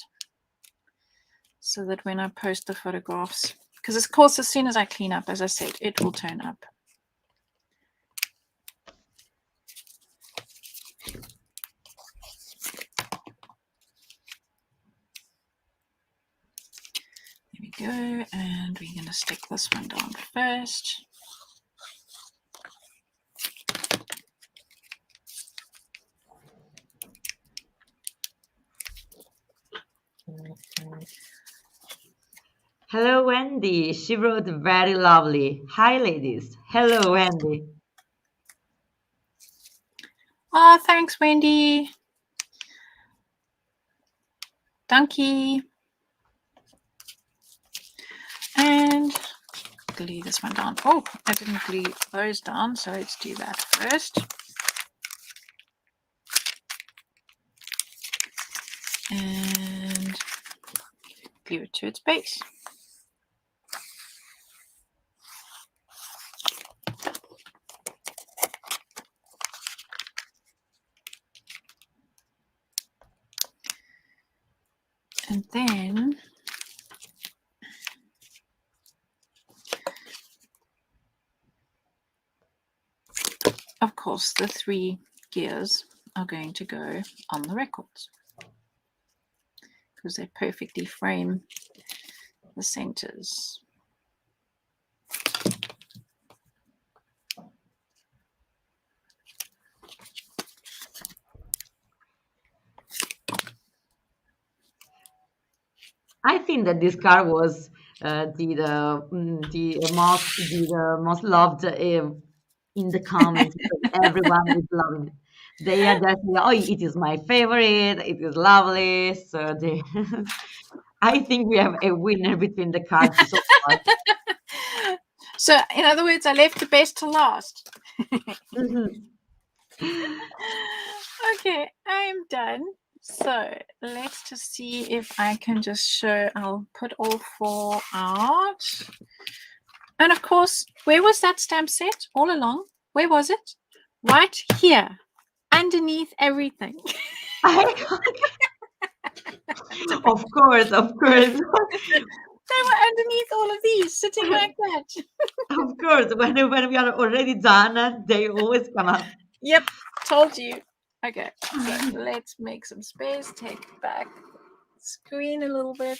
so that when I post the photographs, because of course, as soon as I clean up, as I said, it will turn up. There we go, and we're going to stick this one down first. Hello, Wendy. She wrote very lovely. Hi, ladies. Hello, Wendy. Oh, thanks, Wendy. Donkey. And glue this one down. Oh, I didn't glue those down, so let's do that first. And glue it to its base. And then of course the 3 gears are going to go on the records. because they perfectly frame the centers. I think that this car was the most loved in the comments because everyone is loving it. They are just like, oh, it is my favorite. It is lovely. So they, I think we have a winner between the cards so far. So, in other words, I left the best to last. Mhm. Okay, I'm done. So let's just see if I can just show. I'll put all 4 out. And of course, where was that stamp set all along? Where was it? Right here, underneath everything. Of course, of course. They were underneath all of these, sitting like that. Of course, when we are already done, they always come up. Yep, told you. Okay, so let's make some space, take back screen a little bit,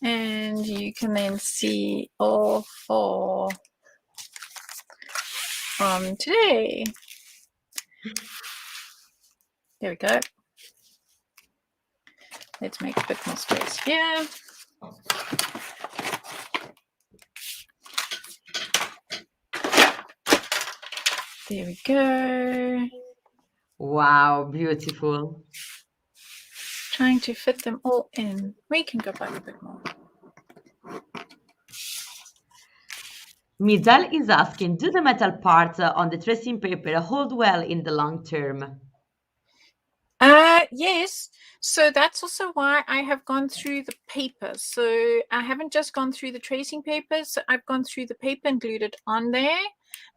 and you can then see all 4 from today. There we go. Let's make a bit more space here. There we go. Wow, beautiful. Trying to fit them all in. We can go back a bit more. Midal is asking, do the metal parts on the tracing paper hold well in the long term? Yes. So that's also why I have gone through the paper. So I haven't just gone through the tracing papers. So I've gone through the paper and glued it on there.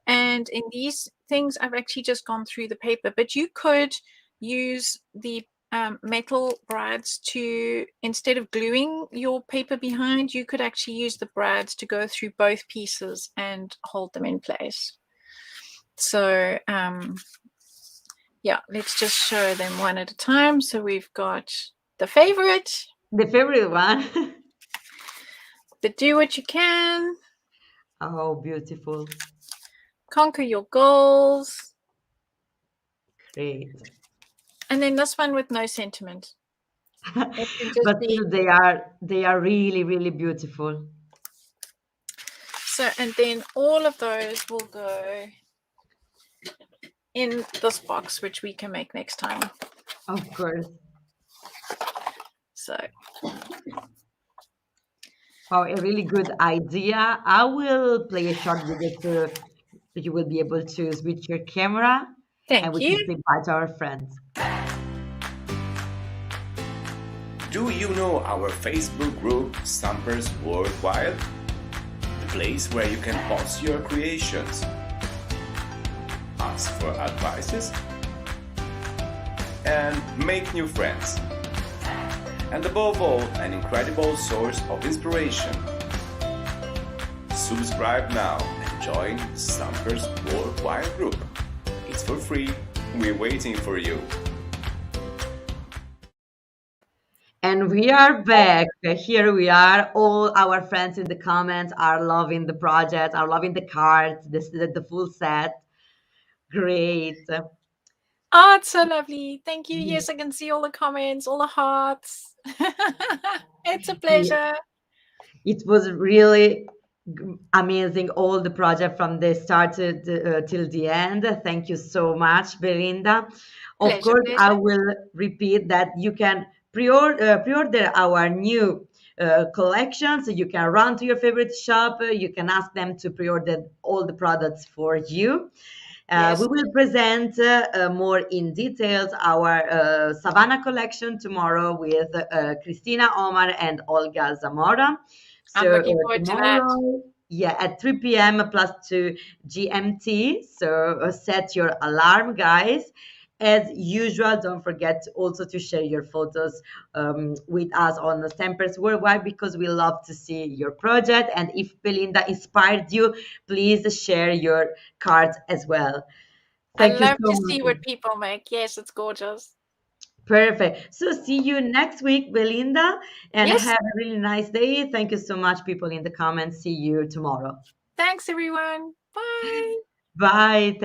And in these things, I've actually just gone through the paper. But you could use the metal brads to, instead of gluing your paper behind, you could actually use the brads to go through both pieces and hold them in place. So yeah, let's just show them one at a time. So we've got the favorite, The favorite one. the do what you can, Oh, beautiful. conquer your goals, Great. and then this one with no sentiment. It can just But be, they are really, really beautiful. so, and then all of those will go in this box, which we can make next time. Of course. So Wow, a really good idea. I will play a short video so you will be able to switch your camera and thank we can you. say bye to our friends. Do you know our Facebook group Stampers Worldwide? The place where you can post your creations, ask for advices, and make new friends. And above all, an incredible source of inspiration. Subscribe now and join the Stampers Worldwide group. It's for free. We're waiting for you. And we are back. Here we are. All our friends in the comments are loving the project, are loving the cards, the full set. Great. Oh, it's so lovely. Thank you. Yes, I can see all the comments, all the hearts. It's a pleasure. It was really amazing, all the project from the start till the end. Thank you so much, Belinda. Of Pleasure, course, I pleasure. will repeat that you can pre-order our new collections. You can run to your favorite shop. You can ask them to pre-order all the products for you. Yes. We will present more in details our Savannah collection tomorrow with Christina Omar and Olga Zamora. I'm So looking forward to that. tomorrow, yeah, at 3 p.m. plus 2 GMT. So set your alarm, guys. As usual, don't forget also to share your photos with us on the Stampers Worldwide because we love to see your project. And if Belinda inspired you, please share your cards as well. I Thank you love so to see much. what people make. Yes, it's gorgeous. Perfect. So see you next week, Belinda, and Yes. have a really nice day. Thank you so much, people in the comments. See you tomorrow. Thanks, everyone. Bye. Bye. Thank